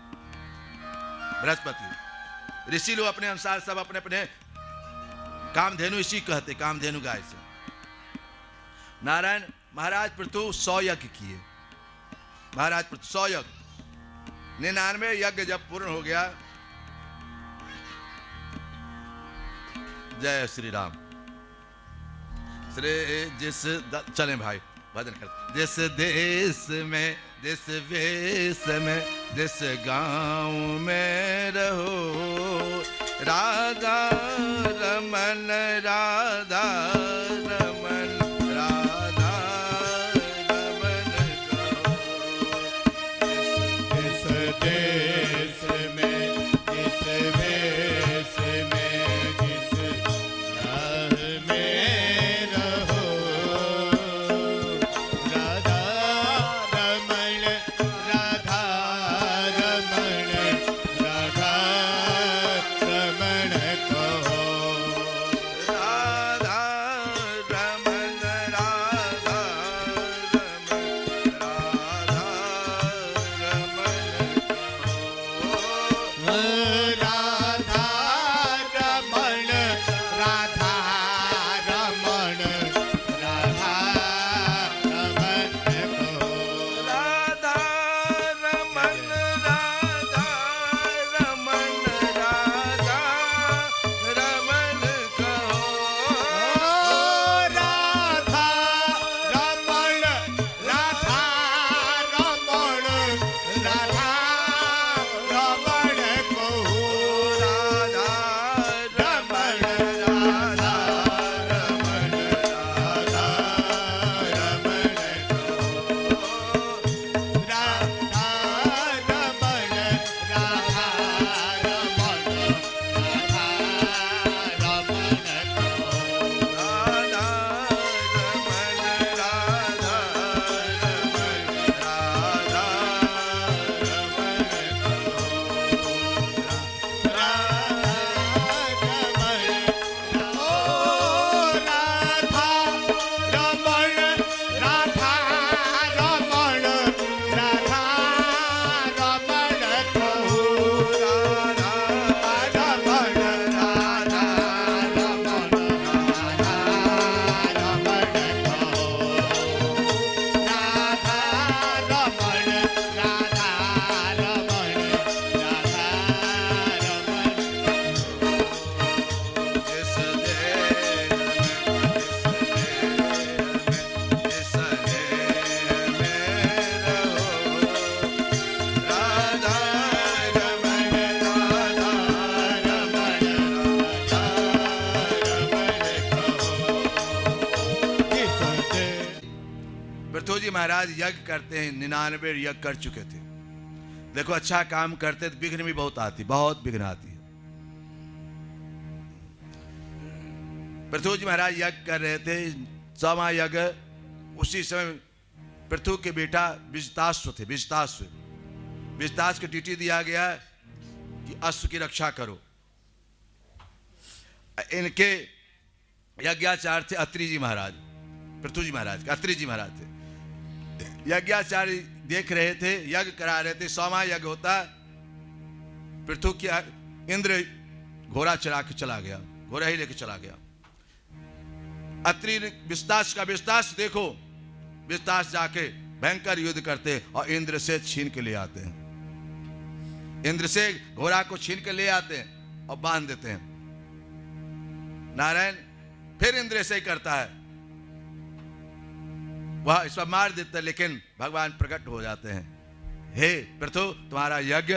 बृहस्पति ऋषि लोग अपने अनुसार सब अपने अपने, कामधेनु इसी कहते, कामधेनु गाय से। नारायण महाराज पृथु 100 यज्ञ किए, महाराज पृथु 100 यज्ञ, 99 यज्ञ जब पूर्ण हो गया, जय श्री राम, चलें भाई भजन करते। जिस देश में, जिस वेश में, जिस गांव में रहो, राधा रमन, राधा रमन, राधा रमन कहो। जिस देश में, जिस वेश में, जिस राह में रहो, राधा रमण, राधा रमण, राधा महाराज यज्ञ करते हैं, 99 यज्ञ कर चुके थे। देखो अच्छा काम करते तो विघ्न भी बहुत आती, बहुत विघ्न आती है। पृथु जी महाराज यज्ञ कर रहे थे, 100वां यज्ञ। उसी समय पृथु के बेटा विजताश्व थे, विजताश्व को ड्यूटी दिया गया कि अश्व की रक्षा करो। इनके यज्ञाचार्य थे अत्रि जी महाराज, पृथु जी महाराज अत्रि जी महाराज थे। यज्ञाचार्य देख रहे थे, यज्ञ करा रहे थे। 100वां यज्ञ होता, पृथु की इंद्र घोड़ा चला के चला गया, घोड़ा ही लेके चला गया। अत्रि विस्तास का विस्तास देखो, विस्तास जाके भयंकर युद्ध करते और इंद्र से छीन के ले आते हैं, इंद्र से घोड़ा को छीन के ले आते हैं और बांध देते हैं। नारायण फिर इंद्र से ही करता है, वह इस पर मार देता है, लेकिन भगवान प्रकट हो जाते हैं। हे पृथु, तुम्हारा यज्ञ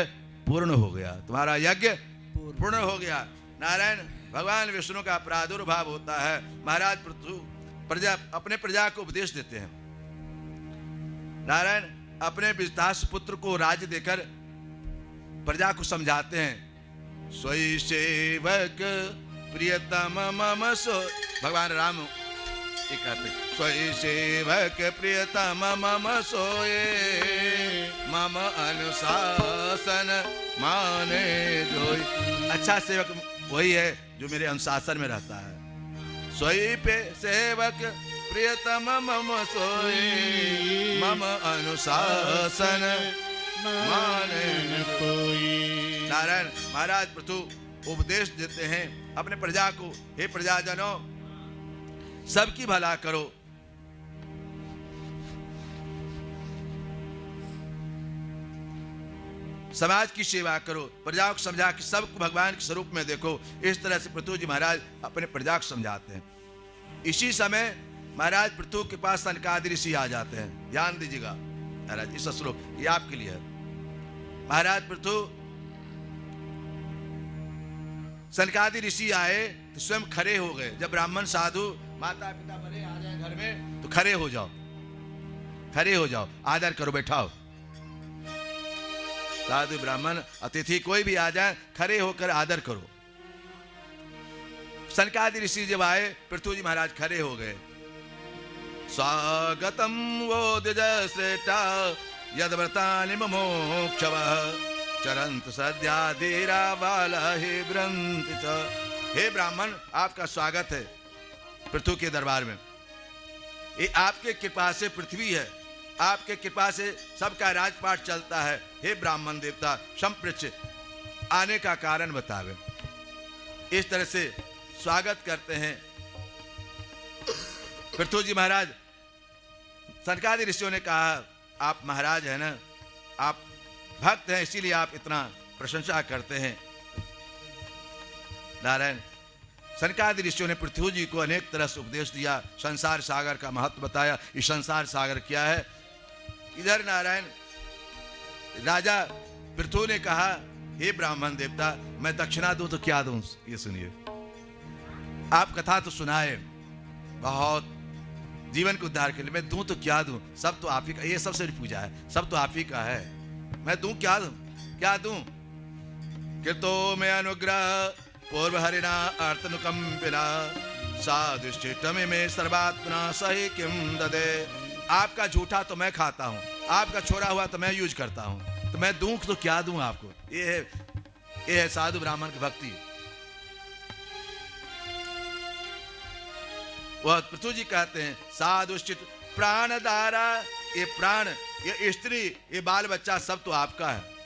पूर्ण हो गया, तुम्हारा यज्ञ पूर्ण हो गया। नारायण भगवान विष्णु का प्रादुर्भाव होता है। महाराज पृथु अपने प्रजा को उपदेश देते हैं। नारायण अपने विजताश्व पुत्र को राज्य देकर प्रजा को समझाते हैं। स्वयं सेवक प्रियतम मम सो, भगवान राम कहते, स्वयं सेवक प्रियतम मम सोए, मम अनुशासन माने जोई। अच्छा सेवक वही है जो मेरे अनुशासन में रहता है। स्वयं पे सेवक प्रियतम मम सोए, मम अनुशासन माने कोई। नारायण महाराज पृथु उपदेश देते हैं अपने प्रजा को, हे प्रजाजनों, सबकी भला करो, समाज की सेवा करो, प्रजा को समझा कि सबको भगवान के स्वरूप में देखो। इस तरह से पृथु जी महाराज अपने प्रजा को समझाते हैं। इसी समय महाराज पृथु के पास सनकादि ऋषि आ जाते हैं। ध्यान दीजिएगा महाराज, इस श्लोक ये आपके लिए है। महाराज पृथु सनकादि ऋषि आए तो स्वयं खड़े हो गए। जब ब्राह्मण साधु माता पिता बड़े आ जाए घर में तो खड़े हो जाओ, खड़े हो जाओ, आदर करो, बैठाओ। साधु ब्राह्मण अतिथि कोई भी आ जाए खड़े होकर आदर करो। सनकादि ऋषि जब आए, पृथु जी महाराज खड़े हो गए। स्वागतम वो द्विज श्रेष्ठा यद्व्रतानि मोक्षवः चरंत सद्या धीरा बाला ही ब्रंत च। हे ब्राह्मण, आपका स्वागत है पृथु के दरबार में। ये आपके कृपा से पृथ्वी है, आपके कृपा से सबका राजपाट चलता है। हे ब्राह्मण देवता, संपृच्छ आने का कारण बतावे। इस तरह से स्वागत करते हैं। पृथु जी महाराज, सनकादि ऋषियों ने कहा, आप महाराज है ना, आप भक्त हैं, इसीलिए आप इतना प्रशंसा करते हैं। नारायण सनकादि ऋषियों ने पृथ्वी जी को अनेक तरह से उपदेश दिया, संसार सागर का महत्व बताया। ये संसार सागर क्या है? इधर नारायण राजा पृथु ने कहा, हे ब्राह्मण देवता, मैं दक्षिणा दूं तो क्या दूं? ये सुनिए, आप कथा तो सुनाए बहुत जीवन को उद्धार के लिए, मैं दूं तो क्या दूं? सब तो आप ही का, ये सबसे पूजा है, सब तो आप ही का है, मैं दूं क्या दूं? क्या दूं? कृतो में अनुग्रह पूर्व हरिणा अर्थनुकंपिना साधुष्टिटमे में सर्वात्मना सही किम ददे। आपका झूठा तो मैं खाता हूं, आपका छोड़ा हुआ तो मैं यूज करता हूं, तो मैं दूं तो क्या दूं आपको? ये है साधु ब्राह्मण की भक्ति। वह पृथु जी कहते हैं, साधुष्टिट प्राणधारा, ये प्राण, ये स्त्री, ये बाल बच्चा सब तो आपका है।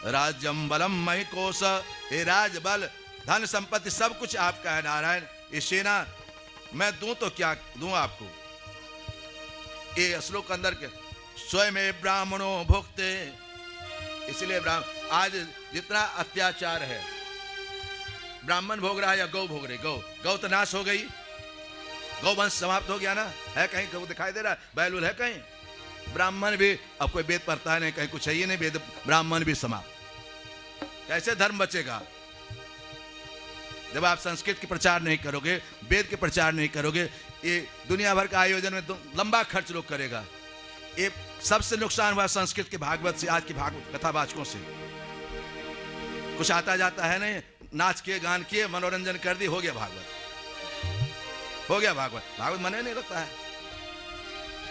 राज्यम बलम मही कोश, ये राज बल धन संपत्ति सब कुछ आपका है नारायण। ये सेना मैं दूं तो क्या दूं आपको? ये श्लोक अंदर के स्वयं ब्राह्मणों भुक्ते। इसलिए आज जितना अत्याचार है, ब्राह्मण भोग रहा है या गौ भोग रही? गौ तो नाश हो गई, गौ वंश समाप्त हो गया ना। है कहीं गौ दिखाई दे रहा है? बैल है कहीं? ब्राह्मण भी, अब कोई वेद पढ़ता है नहीं, कहीं कुछ है ही नहीं, वेद ब्राह्मण भी समाप्त। कैसे धर्म बचेगा जब आप संस्कृत के प्रचार नहीं करोगे, वेद के प्रचार नहीं करोगे? ये दुनिया भर का आयोजन में लंबा खर्च लोग करेगा, ये सबसे नुकसान हुआ संस्कृत के भागवत से, आज की भागवत कथावाचकों से। कुछ आता जाता है नहीं, नाच किए गान किए मनोरंजन कर दी, हो गया भागवत, हो गया भागवत। भागवत मन नहीं लगता है।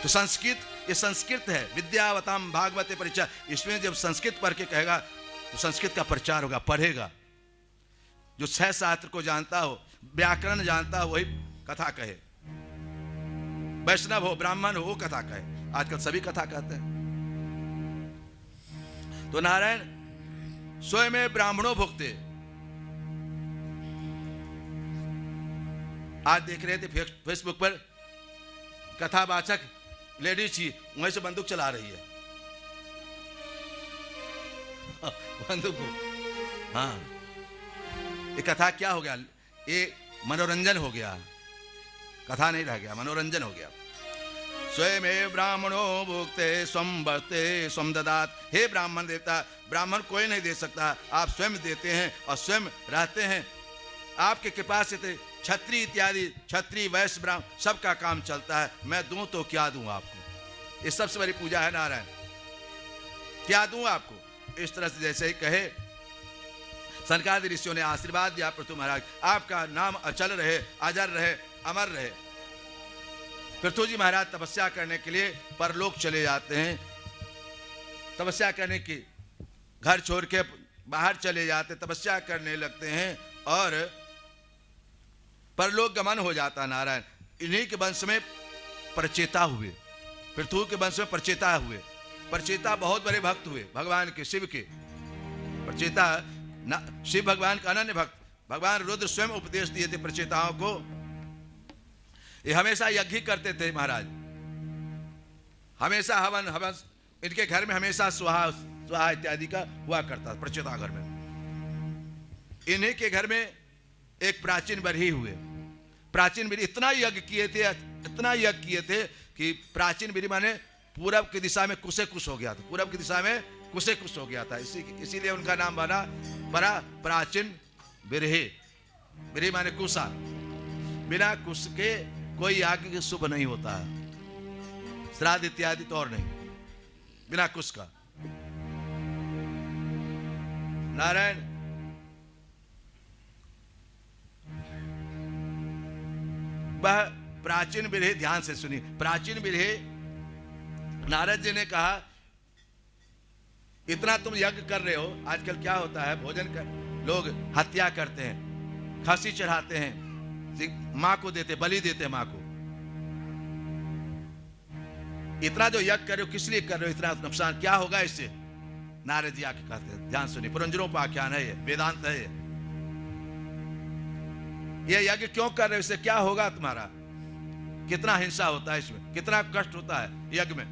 तो संस्कृत, ये संस्कृत है, विद्यावताम भागवते परिचय। इसमें जब संस्कृत पढ़ के कहेगा तो संस्कृत का प्रचार होगा, पढ़ेगा। जो 6 शास्त्र को जानता हो, व्याकरण जानता हो, वही कथा कहे। वैष्णव हो, ब्राह्मण हो, वो कथा कहे। आजकल सभी कथा कहते हैं। तो नारायण स्वयं ब्राह्मणों भुगते। आज देख रहे थे फेसबुक पर कथावाचक लेडीज ही वहीं से बंदूक चला रही है। बंदूक, हाँ, ये कथा क्या हो गया? ये मनोरंजन हो गया, कथा नहीं रह गया, मनोरंजन हो गया। स्वयं ब्राह्मणों भुक्ते स्वम वर्ते स्वम ददात। हे ब्राह्मण देवता, ब्राह्मण कोई नहीं दे सकता, आप स्वयं देते हैं और स्वयं रहते हैं। आपके कृपा से क्षत्रिय इत्यादि, क्षत्रिय वैश्य ब्राह्मण सबका काम चलता है। मैं दूं तो क्या दूं आपको? ये सबसे बड़ी पूजा है नारायण। क्या दूं आपको? इस तरह से जैसे ही कहे, सनकादि ऋषियों ने आशीर्वाद दिया पृथु महाराज, आपका नाम अचल रहे, अजर रहे, अमर रहे। पृथु जी महाराज तपस्या करने के लिए परलोक चले जाते हैं। तपस्या करने की घर छोड़ के बाहर चले जाते, तपस्या करने लगते हैं और परलोक गमन हो जाता नारायण। इन्हीं के वंश में प्रचेता हुए, पृथु के वंश में प्रचेता हुए। प्रचेता बहुत बड़े भक्त हुए भगवान के, शिव के। प्रचेता शिव भगवान का अनन्य भक्त। भगवान रुद्र स्वयं उपदेश दिए थे प्रचेताओं को। ये हमेशा यज्ञ करते थे महाराज, हमेशा हवन हवन, इनके घर में हमेशा स्वाहा स्वाहा इत्यादि का हुआ करता था प्रचेता घर में। इन्हीं के घर में एक प्राचीन बरही हुए। प्राचीन बरही इतना यज्ञ किए थे, इतना यज्ञ किए थे कि प्राचीन बरही माने पूरब की दिशा में कुसे कुश हो गया था, पूरब की दिशा में कुसे कुश हो गया था। इसीलिए उनका नाम बना बड़ा प्राचीन बिरहे। बिरहे माने कुशा। बिना कुश के कोई याग शुभ नहीं होता है, श्राद्ध इत्यादि तो और नहीं, बिना कुश का। नारायण वह प्राचीन बिरहे, ध्यान से सुनिए, प्राचीन बिरहे नारद जी ने कहा, इतना तुम यज्ञ कर रहे हो। आजकल क्या होता है, भोजन कर लोग हत्या करते हैं, खसी चढ़ाते हैं, मां को देते, बलि देते हैं मां को। इतना जो यज्ञ कर रहे हो, किस लिए कर रहे हो? इतना नुकसान क्या होगा इससे? नारद जी आके कहते हैं, ध्यान सुनिए, पुरंजनों पर आख्यान है ये, वेदांत है ये यज्ञ क्यों कर रहे हो? इससे क्या होगा तुम्हारा? कितना हिंसा होता है इसमें, कितना कष्ट होता है यज्ञ में।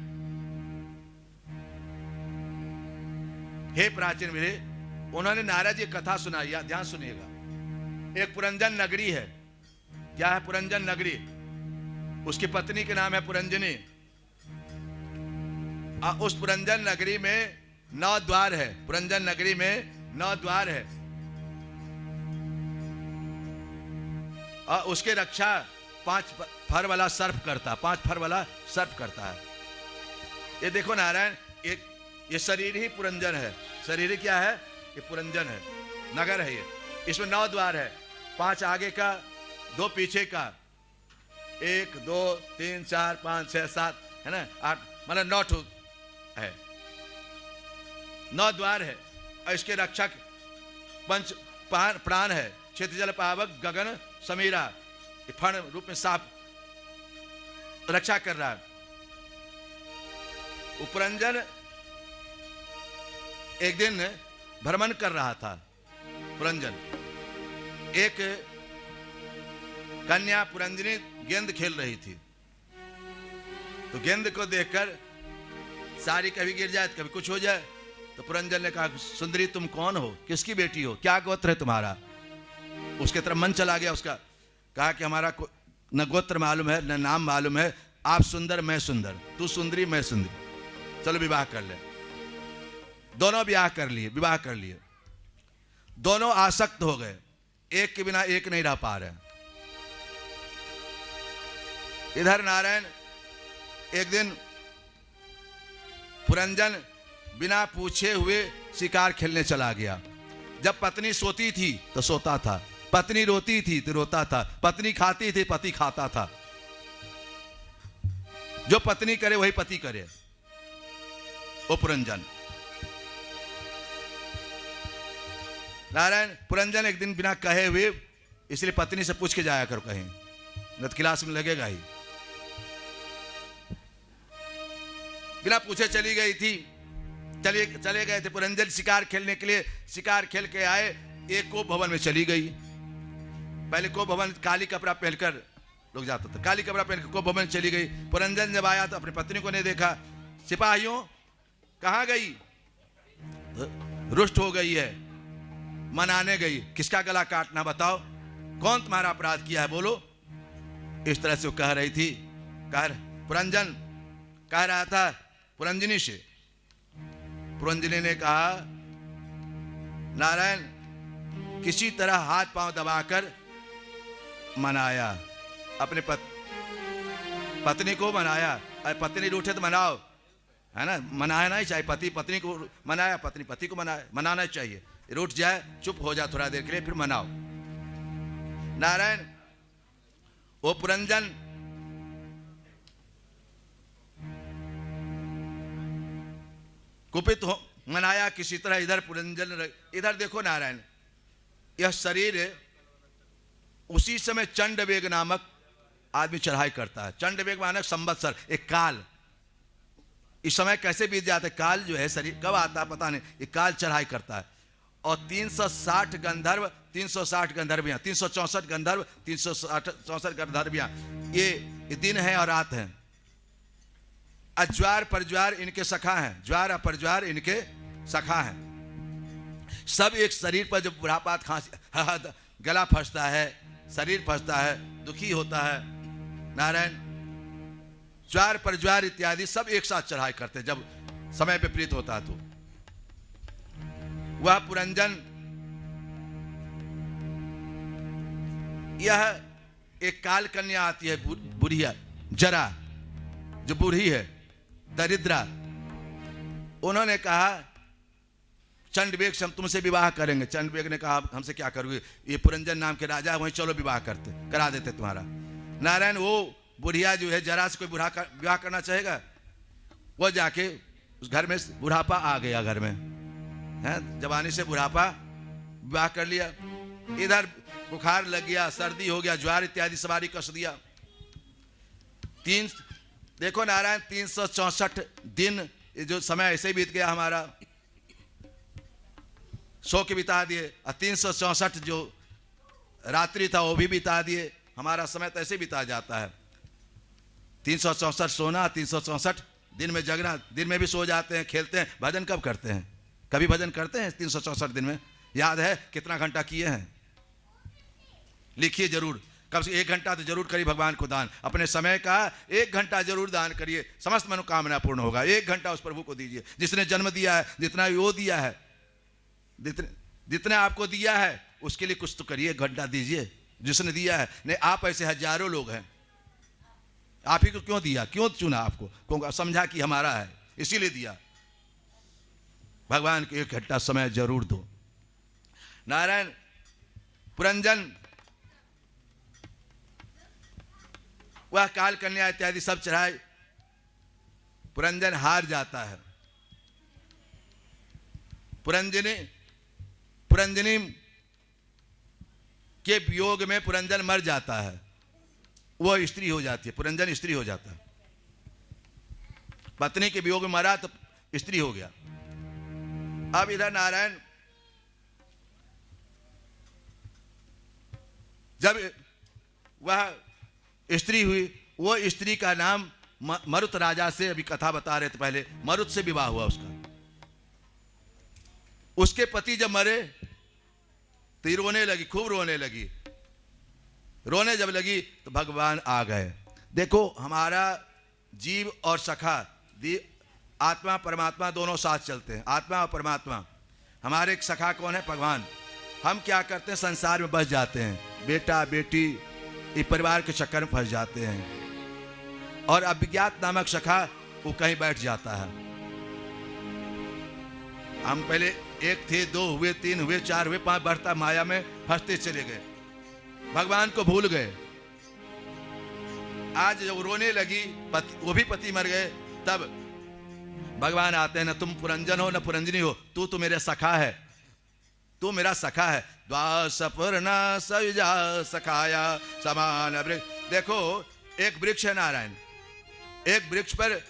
हे प्राचीन वीरे, उन्होंने नारद जी कथा सुनाई, ध्यान सुनिएगा। एक पुरंजन नगरी है। क्या है पुरंजन नगरी? उसकी पत्नी के नाम है पुरंजनी। उस पुरंजन नगरी में 9 द्वार है। पुरंजन नगरी में 9 द्वार है और उसके रक्षा 5 फर वाला सर्प करता, 5 फर वाला सर्प करता है। ये देखो नारायण, ये शरीर ही पुरंजन है। शरीर क्या है? ये पुरंजन है, नगर है ये। इसमें 9 द्वार है, 5 आगे का, 2 पीछे का, 1 2 3 4 5 6 7 है ना, 8, मतलब 9 ठो है, 9 द्वार है। और इसके रक्षक पंच प्राण है, क्षेत्र जल पावक गगन समीरा, फण रूप में साफ रक्षा कर रहा है। पुरंजन एक दिन भ्रमण कर रहा था। पुरंजन, एक कन्या पुरंजनी गेंद खेल रही थी, तो गेंद को देखकर सारी कभी गिर जाए कभी कुछ हो जाए, तो पुरंजन ने कहा, सुंदरी तुम कौन हो, किसकी बेटी हो, क्या गोत्र है तुम्हारा? उसके तरफ मन चला गया उसका। कहा कि हमारा न गोत्र मालूम है न नाम मालूम है, आप सुंदर मैं सुंदर, तू सुंदरी मैं सुंदरी, चलो विवाह कर ले। दोनों विवाह कर लिए, विवाह कर लिए। दोनों आसक्त हो गए, एक के बिना एक नहीं रह पा रहे। इधर नारायण एक दिन पुरंजन बिना पूछे हुए शिकार खेलने चला गया। जब पत्नी सोती थी तो सोता था, पत्नी रोती थी तो रोता था, पत्नी खाती थी पति खाता था। जो पत्नी करे वही पति करे। वो पुरंजन नारायण पुरंजन एक दिन बिना कहे हुए, इसलिए पत्नी से पूछ के जाया करो कहीं, न तो क्लास में लगेगा ही। बिना पूछे चली गई थी, चले गए थे पुरंजन शिकार खेलने के लिए। शिकार खेल के आए, एक कोप भवन में चली गई। पहले कोप भवन काली कपड़ा पहनकर लोग जाता था, काली कपड़ा पहनकर कोप भवन चली गई। पुरंजन जब आया तो अपनी पत्नी को नहीं देखा। सिपाहियों कहां गई? रुष्ट हो गई है, मनाने गई। किसका गला काटना बताओ, कौन तुम्हारा अपराध किया है बोलो। इस तरह से वो कह रही थी। पुरंजन कह रहा था पुरंजनी से। पुरंजनी ने कहा नारायण किसी तरह हाथ पांव दबाकर मनाया, अपने पत्नी को मनाया। अरे पत्नी रूठे तो मनाओ, है ना, मनाना ही चाहिए। पति पत्नी को मनाया, पत्नी पति को मनाया, मनाना चाहिए। रूठ जाए चुप हो जाए थोड़ा देर के लिए, फिर मनाओ। नारायण वो पुरंजन कुपित हो मनाया किसी तरह। इधर पुरंजन, इधर देखो नारायण, यह शरीर उसी समय चंडवेग नामक आदमी चढ़ाई करता है। चंडवेग मानक संवत्सर, एक काल। इस समय कैसे बीत जाता है, काल जो है शरीर कब आता है पता नहीं, ये काल चढ़ाई करता है। और 360 गंधर्व, 360 गंधर्वियां, 364 गंधर्व, 364 गंधर्वियां, ये दिन है और रात है। अज्वार परज्वार इनके सखा हैं, ज्वार और परज्वार इनके सखा हैं। सब एक शरीर पर जब बुढ़ापात खांसी गला फंसता है, शरीर फंसता है, दुखी होता है, नारायण ज्वार परज्वार इत्यादि सब एक साथ चढ़ाई करते जब समय विपरीत होता है। तो वह पुरंजन यह एक काल कन्या आती है, बुढ़िया जरा, जो बूढ़ी है, दरिद्रा। उन्होंने कहा चंडवेग से हम तुमसे विवाह करेंगे। चंडवेग ने कहा हमसे क्या करोगे, ये पुरंजन नाम के राजा है, वहीं चलो विवाह करा देते तुम्हारा। नारायण वो बुढ़िया जो है, जरा से कोई विवाह करना चाहेगा? वो जाके उस घर में बुढ़ापा आ गया, घर में है जवानी से बुढ़ापा, विवाह कर लिया। इधर बुखार लग गया, सर्दी हो गया, ज्वार इत्यादि सवारी कस दिया। देखो नारायण 364 दिन जो समय ऐसे बीत गया हमारा, सो के बिता दिए। और 364 जो रात्रि था वो भी बिता दिए। हमारा समय तो ऐसे बिता जाता है, 364 सोना, 364 दिन में जगना। दिन में भी सो जाते हैं, खेलते हैं। भजन कब करते हैं? कभी भजन करते हैं 364 दिन में? याद है कितना घंटा किए हैं? लिखिए जरूर, कब से 1 घंटा तो जरूर करिए भगवान को दान। अपने समय का 1 घंटा जरूर दान करिए, समस्त मनोकामना पूर्ण होगा। 1 घंटा उस प्रभु को दीजिए जिसने जन्म दिया है, जितना वो दिया है, जितने आपको दिया है उसके लिए कुछ तो करिए। 1 घंटा दीजिए जिसने दिया है। नहीं आप ऐसे हजारों लोग हैं, आप ही को क्यों दिया, क्यों चुना आपको? क्योंकि समझा कि हमारा है इसीलिए दिया। भगवान को 1 घंटा समय जरूर दो। नारायण पुरंजन वह काल कन्या इत्यादि सब चढ़ाए। पुरंजन हार जाता है। पुरंजनी के वियोग में पुरंजन मर जाता है, वह स्त्री हो जाती है। पुरंजन स्त्री हो जाता है। पत्नी के वियोग में मरा तो स्त्री हो गया। अब इधर नारायण जब वह स्त्री हुई, वो स्त्री का नाम मरुत राजा से, अभी कथा बता रहे थे पहले, मरुत से विवाह हुआ उसका। उसके पति जब मरे तो रोने लगी, खूब रोने लगी। रोने जब लगी तो भगवान आ गए। देखो हमारा जीव और सखा, आत्मा परमात्मा दोनों साथ चलते हैं, आत्मा और परमात्मा। हमारे एक सखा कौन है? भगवान। हम क्या करते हैं, संसार में बस जाते हैं, बेटा बेटी ये परिवार के चक्कर में फंस जाते हैं। और अभिज्ञात नामक सखा वो कहीं बैठ जाता है। हम पहले एक थे, दो हुए, तीन हुए, चार हुए, पांच, बढ़ता माया में फंसते चले गए, भगवान को भूल गए। आज जब रोने लगी, वो भी पति मर गए, तब भगवान आते हैं, न तुम पुरंजन हो न पुरंजनी हो, तू तो मेरा सखा है, तू मेरा सखा है। द्वासपूर्णा सयुजा सखाया समान वृक्ष। देखो एक वृक्ष है नारायण, एक वृक्ष पर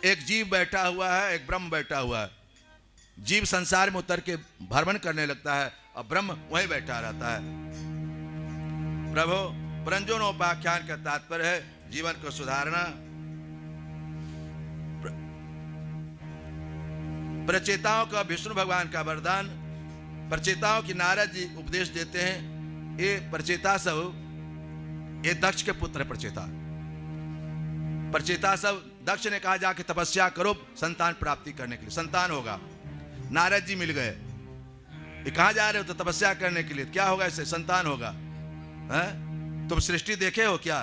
एक जीव बैठा हुआ है, एक ब्रह्म बैठा हुआ है। जीव संसार में उतर के भ्रमण करने लगता है और ब्रह्म वहीं बैठा रहता है। प्रभु पुरंजनोपाख्यान का तात्पर्य है जीवन को सुधारना। प्रचेताओं का विष्णु भगवान का वरदान, प्रचेताओं की नारद जी उपदेश देते हैं। ये प्रचेता सब, ये दक्ष के पुत्र है प्रचेता। प्रचेता सब, दक्ष ने कहा जाके तपस्या करो संतान प्राप्ति करने के लिए, संतान होगा। नारद जी मिल गए, ये कहां जा रहे हो? तो तपस्या करने के लिए। क्या होगा इससे? संतान होगा। है? तुम सृष्टि देखे हो क्या?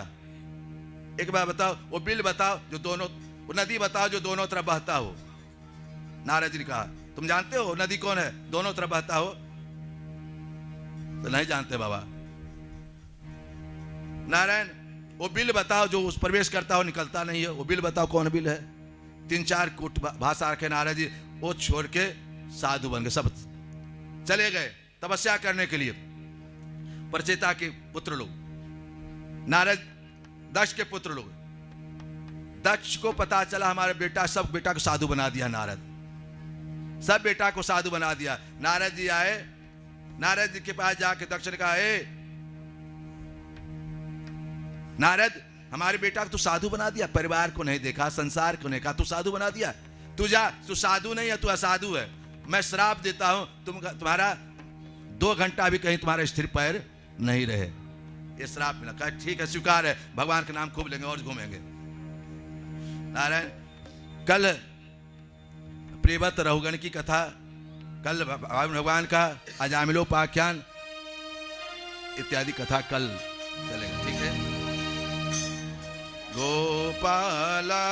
एक बार बताओ, वो बिल बताओ जो दोनों, वो नदी बताओ जो दोनों तरफ बहता हो। नारद जी ने कहा, तुम जानते हो नदी कौन है दोनों तरफ बहता हो? तो नहीं जानते बाबा। नारायण, वो बिल बताओ जो उस प्रवेश करता हो निकलता नहीं है, वो बिल बताओ कौन बिल है? तीन चार कूट भाषा रखे नारद जी, वो छोड़ के साधु बन गए, सब चले गए तपस्या करने के लिए। प्रचेता के पुत्र लोग, नारद दक्ष के पुत्र लोग। दक्ष को पता चला हमारे बेटा, सब बेटा को साधु बना दिया नारद, सब बेटा को साधु बना दिया। नारद जी आए, नारद जी के पास जाके दक्ष ने कहा, नारद हमारे बेटा को तू साधु बना दिया, परिवार को नहीं देखा, संसार को नहीं कहा, तू साधु बना दिया। तू जा, तू साधु नहीं है, तू असाधु है। मैं श्राप देता हूं, तुम्हारा 2 घंटा भी कहीं तुम्हारा स्थिर पैर नहीं रहे। ये श्राप मिला। कहा ठीक है, स्वीकार है, भगवान का नाम खूब लेंगे और घूमेंगे। नारायण, कल प्रियव्रत रहुगण की कथा, कल भगवान का अजामिलोपाख्यान इत्यादि कथा कल चलेगा, ठीक है। गोपाला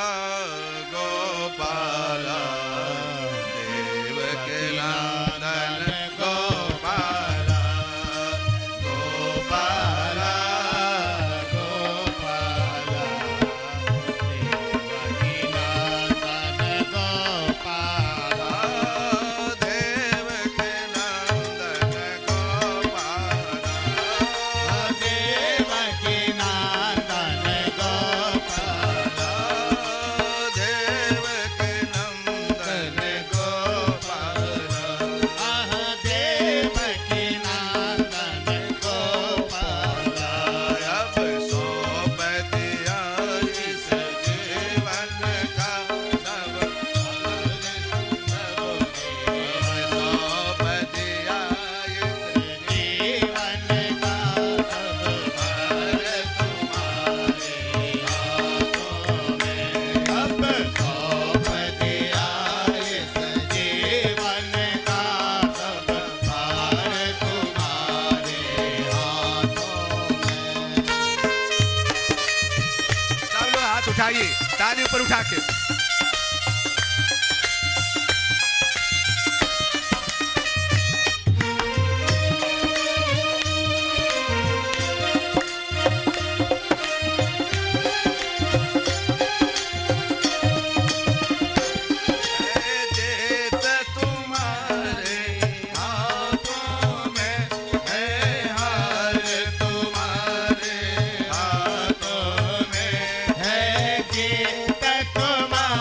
गोपाला देवकी नंदन गोपाला, गोपाला गोपाला देवकी नंदन गोपाला, देवकी नंदन गोपाला, देवकी नंदन गोपाला, देवकी नंदन गोपाला, देवकी नंदन गोपाला। अब सौंप दिया इस जीवन का सब, सौंप दिया इस जीवन का सब भार तुम्हारे हाथों में, अब सौंप दिया इस जीवन का सब भार तुम्हारे हाथों में। सब लोग हाथ उठाइए, ताली ऊपर उठा के। देत तुम्हारे हाथों में है, हार तुम्हारे हाथों में है जीत तुम्हारे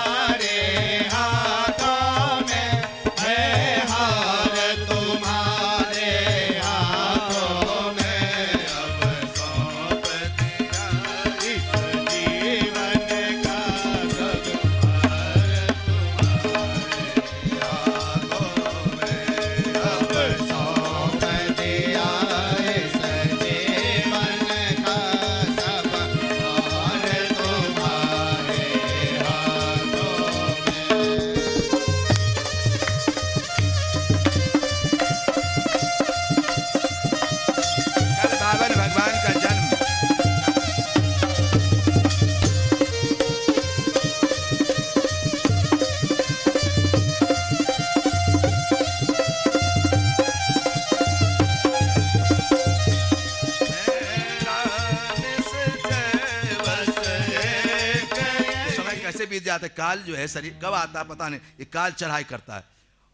बीत जाते हैं। काल जो है शरीर कब आता है पता नहीं, ये काल चढ़ाई करता है।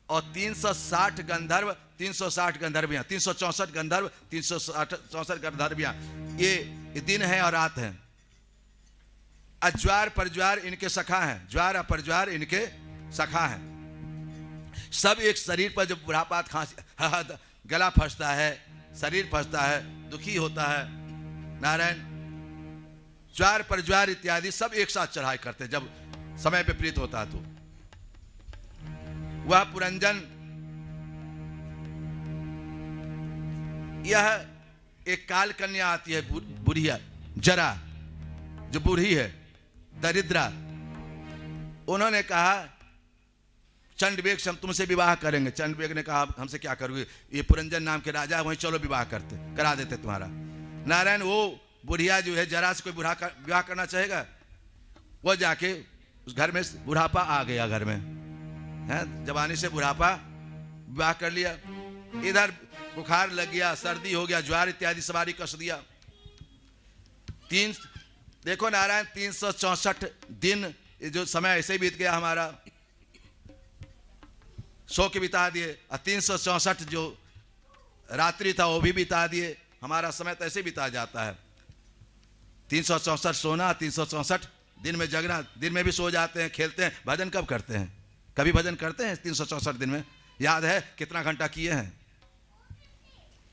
और 360 गंधर्व, 360 गंधर्वियां, 364 गंधर्व, 364 गंधर्वियां, ये दिन है और रात है। अज्वार परज्वार इनके सखा हैं, ज्वार और परज्वार इनके सखा हैं। सब एक शरीर पर जब बुढ़ापा, खांसी, गला फंसता है, शरीर फंसता है, दुखी होता है, नारायण ज्वार परज्वार इत्यादि सब एक साथ चढ़ाई करते हैं जब समय विपरीत होता है। तो वह पुरंजन, यह एक काल कन्या आती है, बुढ़िया जरा, जो बूढ़ी है, दरिद्रा। उन्होंने कहा चंडवेग से हम तुमसे विवाह करेंगे। चंडवेग ने कहा हमसे क्या करोगे, ये पुरंजन नाम के राजा है, वहीं चलो विवाह करा देते तुम्हारा। नारायण वो बुढ़िया जो है, जरा से कोई विवाह करना चाहेगा? वो जाके उस घर में बुढ़ापा आ गया, घर में है जवानी से बुढ़ापा, विवाह कर लिया। इधर बुखार लग गया, सर्दी हो गया, ज्वार इत्यादि सवारी कस दिया। देखो नारायण 364 दिन जो समय ऐसे बीत गया हमारा, सो के बिता दिए। और 364 जो रात्रि था वो भी बिता दिए। हमारा समय तो ऐसे बिता जाता है, 364 सोना, 364 दिन में जगना। दिन में भी सो जाते हैं, खेलते हैं। भजन कब करते हैं? कभी भजन करते हैं 364 दिन में? याद है कितना घंटा किए हैं?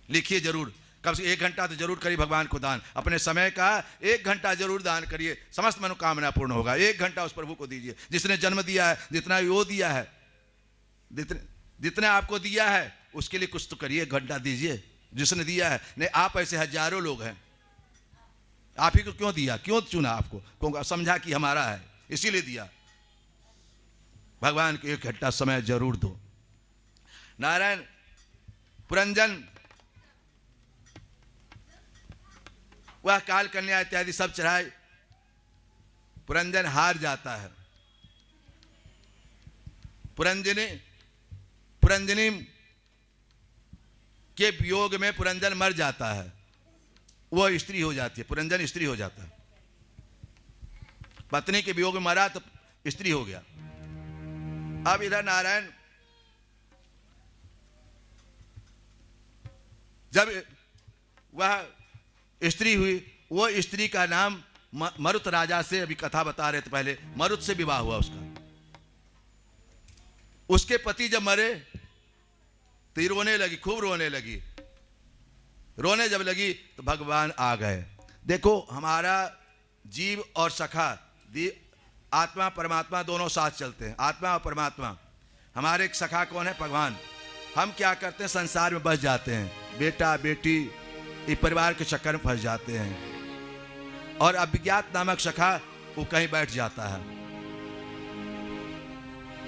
लिखिए जरूर, कब से 1 घंटा तो जरूर करिए भगवान को दान। अपने समय का 1 घंटा जरूर दान करिए, समस्त मनोकामना पूर्ण होगा। 1 घंटा उस प्रभु को दीजिए जिसने जन्म दिया है, जितना वो दिया है, जितने आपको दिया है उसके लिए कुछ तो करिए। 1 घंटा दीजिए जिसने दिया है। नहीं आप ऐसे हजारों लोग हैं, आप ही को क्यों दिया, क्यों चुना आपको? क्योंकि समझा कि हमारा है इसीलिए दिया। भगवान को 1 घंटा समय जरूर दो। नारायण पुरंजन, वह काल कन्या इत्यादि सब चढ़ाए। पुरंजन हार जाता है। पुरंजनी के वियोग में पुरंजन मर जाता है, वह स्त्री हो जाती है। पुरंजन स्त्री हो जाता है। पत्नी के वियोग में मरा तो स्त्री हो गया। अब इधर नारायण जब वह स्त्री हुई, वो स्त्री का नाम मरुत राजा से, अभी कथा बता रहे थे पहले, मरुत से विवाह हुआ उसका। उसके पति जब मरे तो रोने लगी, खूब रोने लगी। रोने जब लगी तो भगवान आ गए। देखो हमारा जीव और सखा, आत्मा परमात्मा दोनों साथ चलते हैं, आत्मा और परमात्मा। हमारे एक सखा कौन है? भगवान। हम क्या करते हैं? संसार में बस जाते हैं, बेटा बेटी ये परिवार के चक्कर में फंस जाते हैं। और अभिज्ञात नामक सखा वो कहीं बैठ जाता है।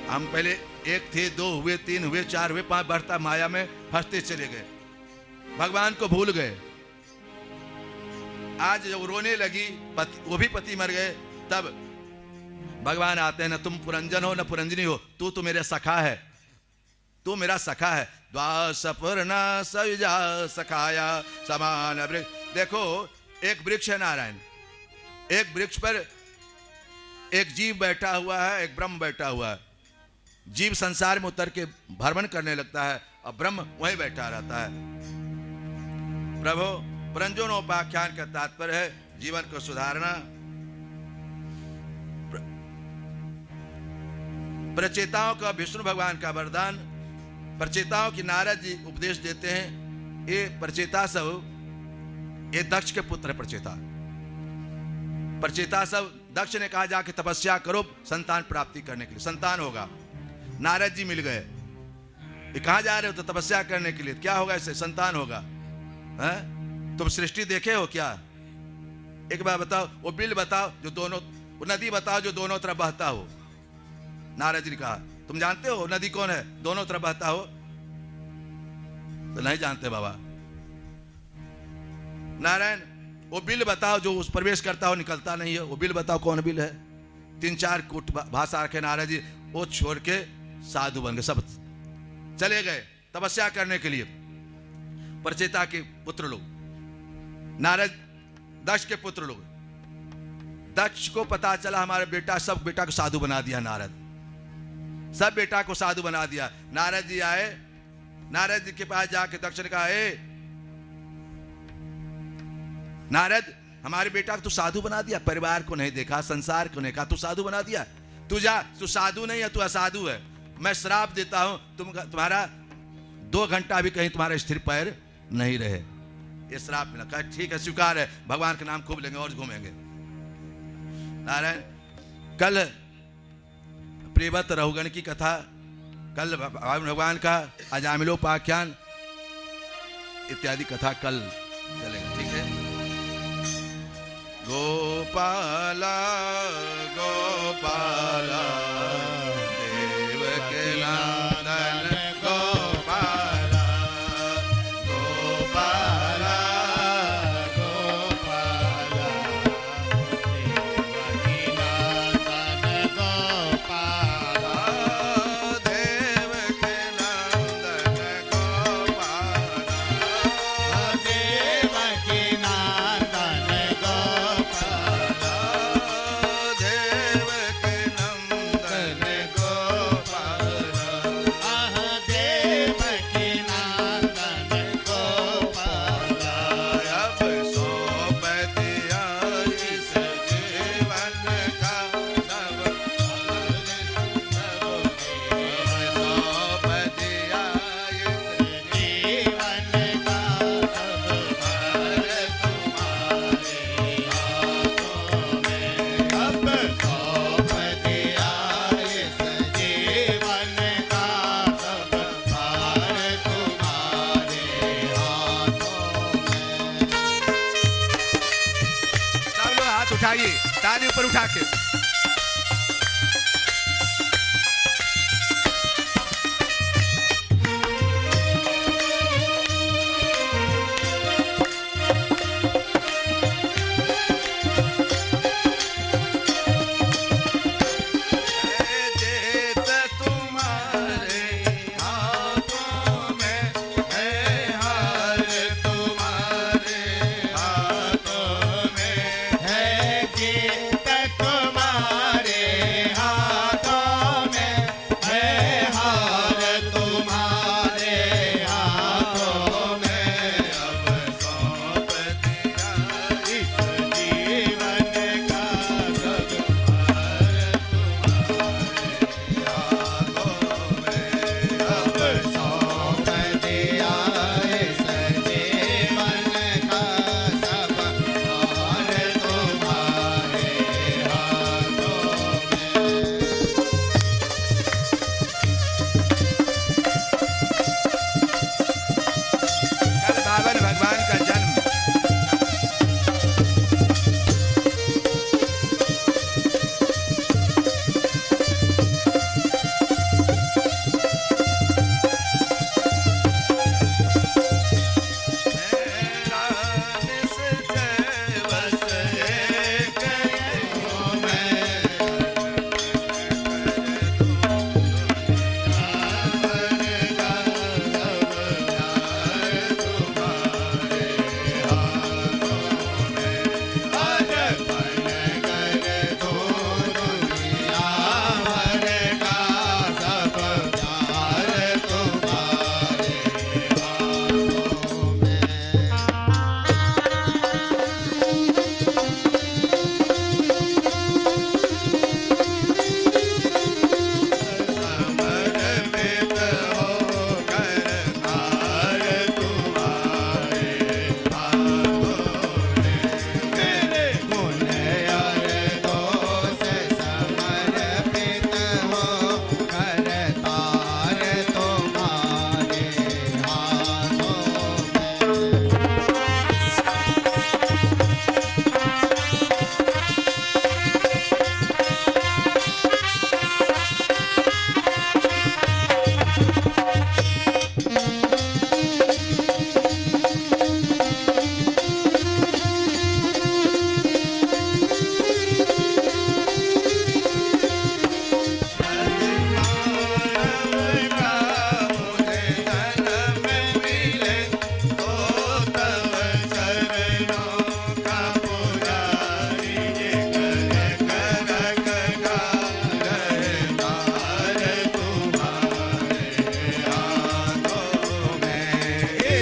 हम पहले 1 थे, 2 हुए, 3 हुए, 4 हुए, 5, बढ़ता माया में फंसते चले गए, भगवान को भूल गए। आज जब रोने लगी, वो भी पति मर गए, तब भगवान आते हैं। न तुम पुरंजन हो न पुरंजनी हो, तू तो मेरा सखा है, तू मेरा सखा है। द्वासपूर्णा सविजा सखाया समान वृक्ष। देखो एक वृक्ष है नारायण, एक वृक्ष पर एक जीव बैठा हुआ है, एक ब्रह्म बैठा हुआ है। जीव संसार में उतर के भ्रमण करने लगता है और ब्रह्म वहीं बैठा रहता है। प्रभु पुरंजनोपाख्यान का तात्पर्य है जीवन को सुधारना। प्रचेताओं का विष्णु भगवान का वरदान, प्रचेताओं की नारद जी उपदेश देते हैं। ये प्रचेता सब, ये दक्ष के पुत्र प्रचेता। प्रचेता सब, दक्ष ने कहा जाके तपस्या करो संतान प्राप्ति करने के लिए, संतान होगा। नारद जी मिल गए, ये कहाँ जा रहे हो? तो तपस्या करने के लिए। क्या होगा इससे? संतान होगा। है? तुम सृष्टि देखे हो क्या? एक बार बताओ, वो बिल बताओ जो दोनों, वो नदी बताओ जो दोनों तरफ बहता हो। नारद जी ने कहा तुम जानते हो नदी कौन है दोनों तरफ बहता हो? तो नहीं जानते बाबा। नारायण वो बिल बताओ जो उस प्रवेश करता हो निकलता नहीं है, वो बिल बताओ कौन बिल है? 3-4 कूट भाषा रखे नारद जी, वो छोड़ के साधु बन गए, सब चले गए तपस्या करने के लिए। प्रचेता के पुत्र लोग, नारद दक्ष के पुत्र लोग, दक्ष को पता चला हमारे बेटा, सब बेटा को साधु बना दिया नारद, सब बेटा को साधु बना दिया। नारद जी आए, नारद जी के पास जाके दक्ष ने कहा, नारद हमारे बेटा को तू साधु बना दिया, परिवार को नहीं देखा, संसार को नहीं कहा, तू साधु बना दिया। तू जा, तू साधु नहीं है, तू असाधु है। मैं श्राप देता हूं, तुम्हारा 2 घंटा भी कहीं तुम्हारा स्थिर पैर नहीं रहे। ये श्राप मिला। कहा ठीक है, स्वीकार है, भगवान का नाम खूब लेंगे और घूमेंगे। नारायण, कल प्रियव्रत रहुगण की कथा, कल भगवान का अजामिलोपाख्यान इत्यादि कथा कल चलेगा, ठीक है। गोपाला गोपाला देवकी नंदन गोपाला, गोपाला गोपाला देवकी नंदन गोपाला, देवकी नंदन गोपाला, देवकी नंदन गोपाला, देवकी नंदन गोपाला, देवकी नंदन गोपाला। अब सौंप दिया इस जीवन का सब, सौंप दिया इस जीवन का सब भार तुम्हारे हाथों में, अब सौंप दिया इस जीवन का सब भार तुम्हारे हाथों में। सब लोग हाथ उठाइए, ताली ऊपर उठा के। जीत तुम्हारे हाथों में है, हार तुम्हारे हाथों में है जीत तुम्हारे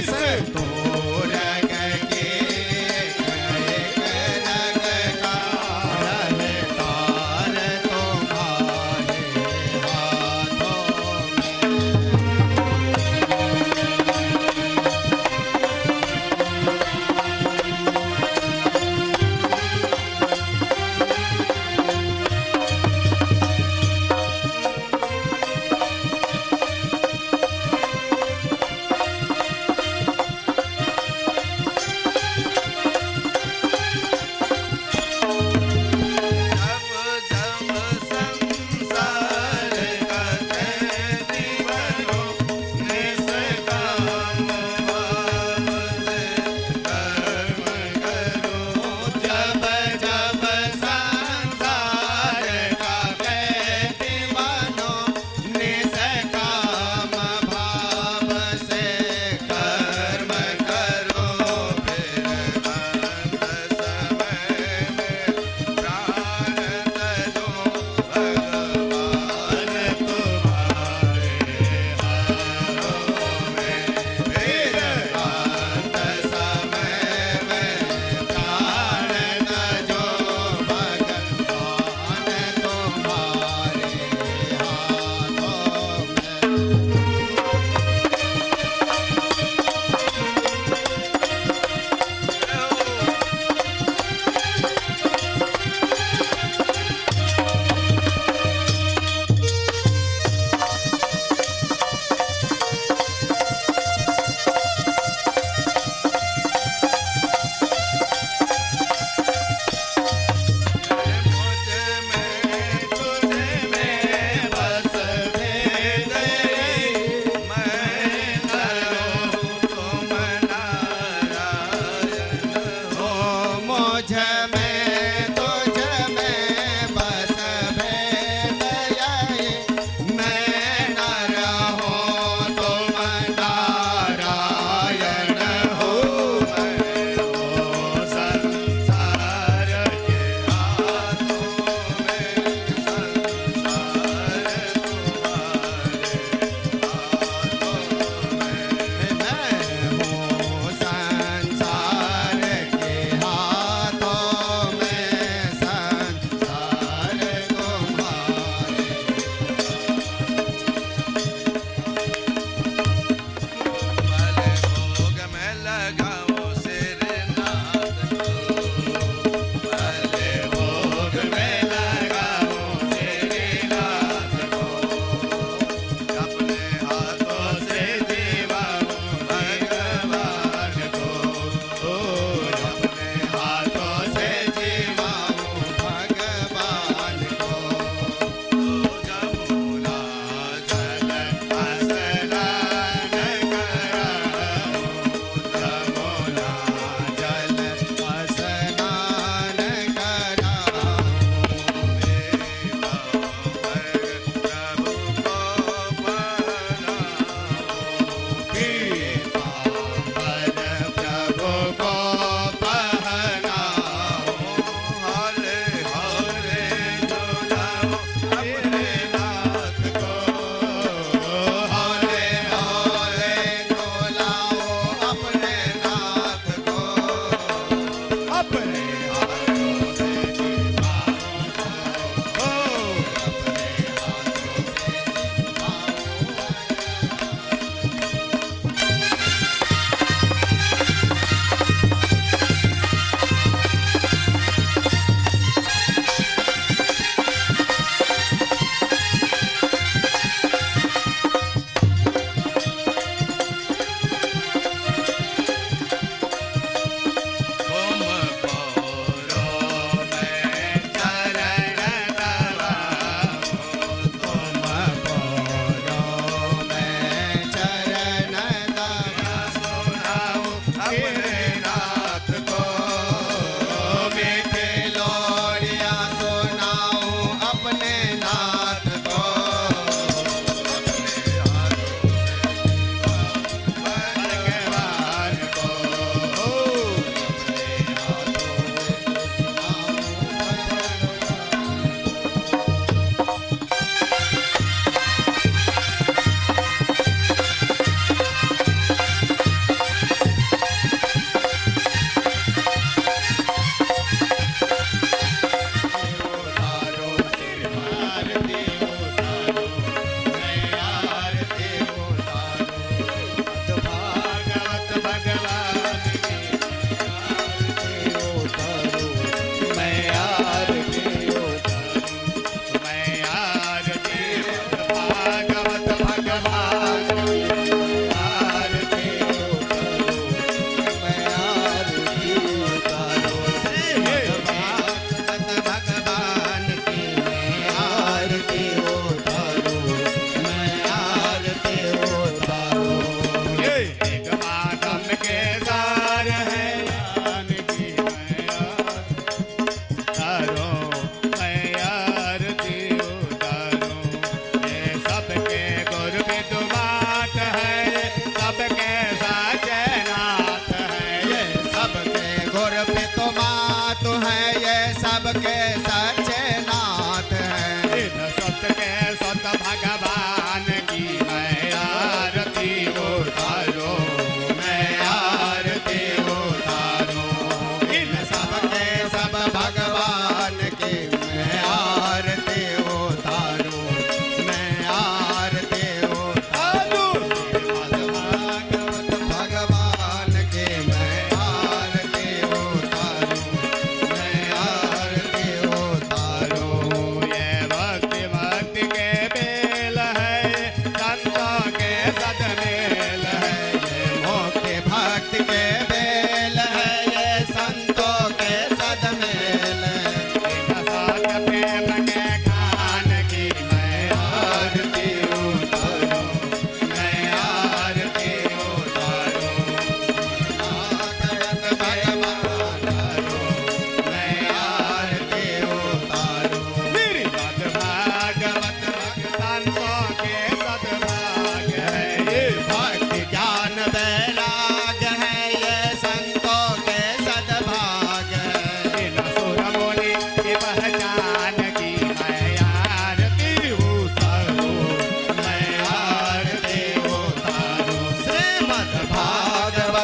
इस तोरग के एक रंग का रहतार तुम्हारे हाथों में।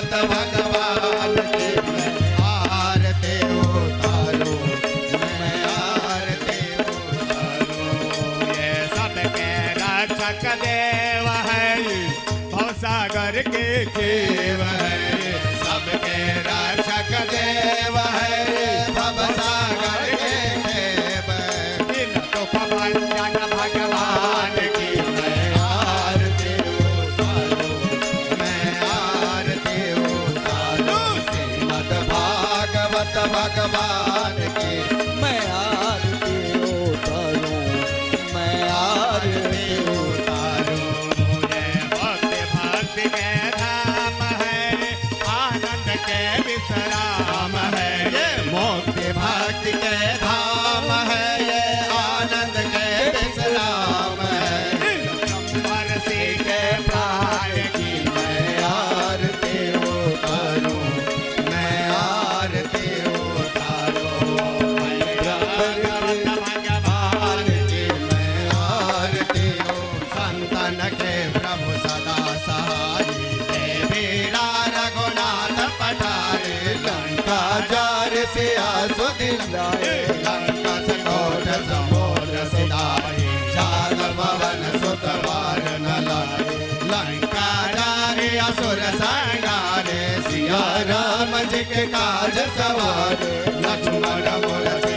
मत भगवान की मैं आरती उतारूं, मैं आरती उतारूं। ये सबके रक्षक देव है, भवसागर के देव है, सबके रक्षक देव है, भवसागर के देव है। दिन दुख भंजन भगवान की मैं आरती उतारूं, मैं आरती उतारूं। श्रीमद् भागवत भगवान की मैं आरती उतारूं, मैं आरती उतारूं। ये भक्ति भक्ति के धाम है, आनंद के विश्राम है। ये मुक्ति भक्ति के धाम है, ये आनंद के विश्राम है। परसी के प्राण की मैं आरती उतारूं, मैं आरती उतारूं। भगवत भगवान की मैं आरती संतन के प्रभु सदा सहारी, देवीरा रघुनाथ पठारे। लंका जार सिया सुदिन लाए, लंका सकोट समुद्र सिधारे। जाग भवन सुत वार न लाए, लंका जारे असुर संगारे। सिया राम जी के काज सवारे, लक्ष्मण मूर्ति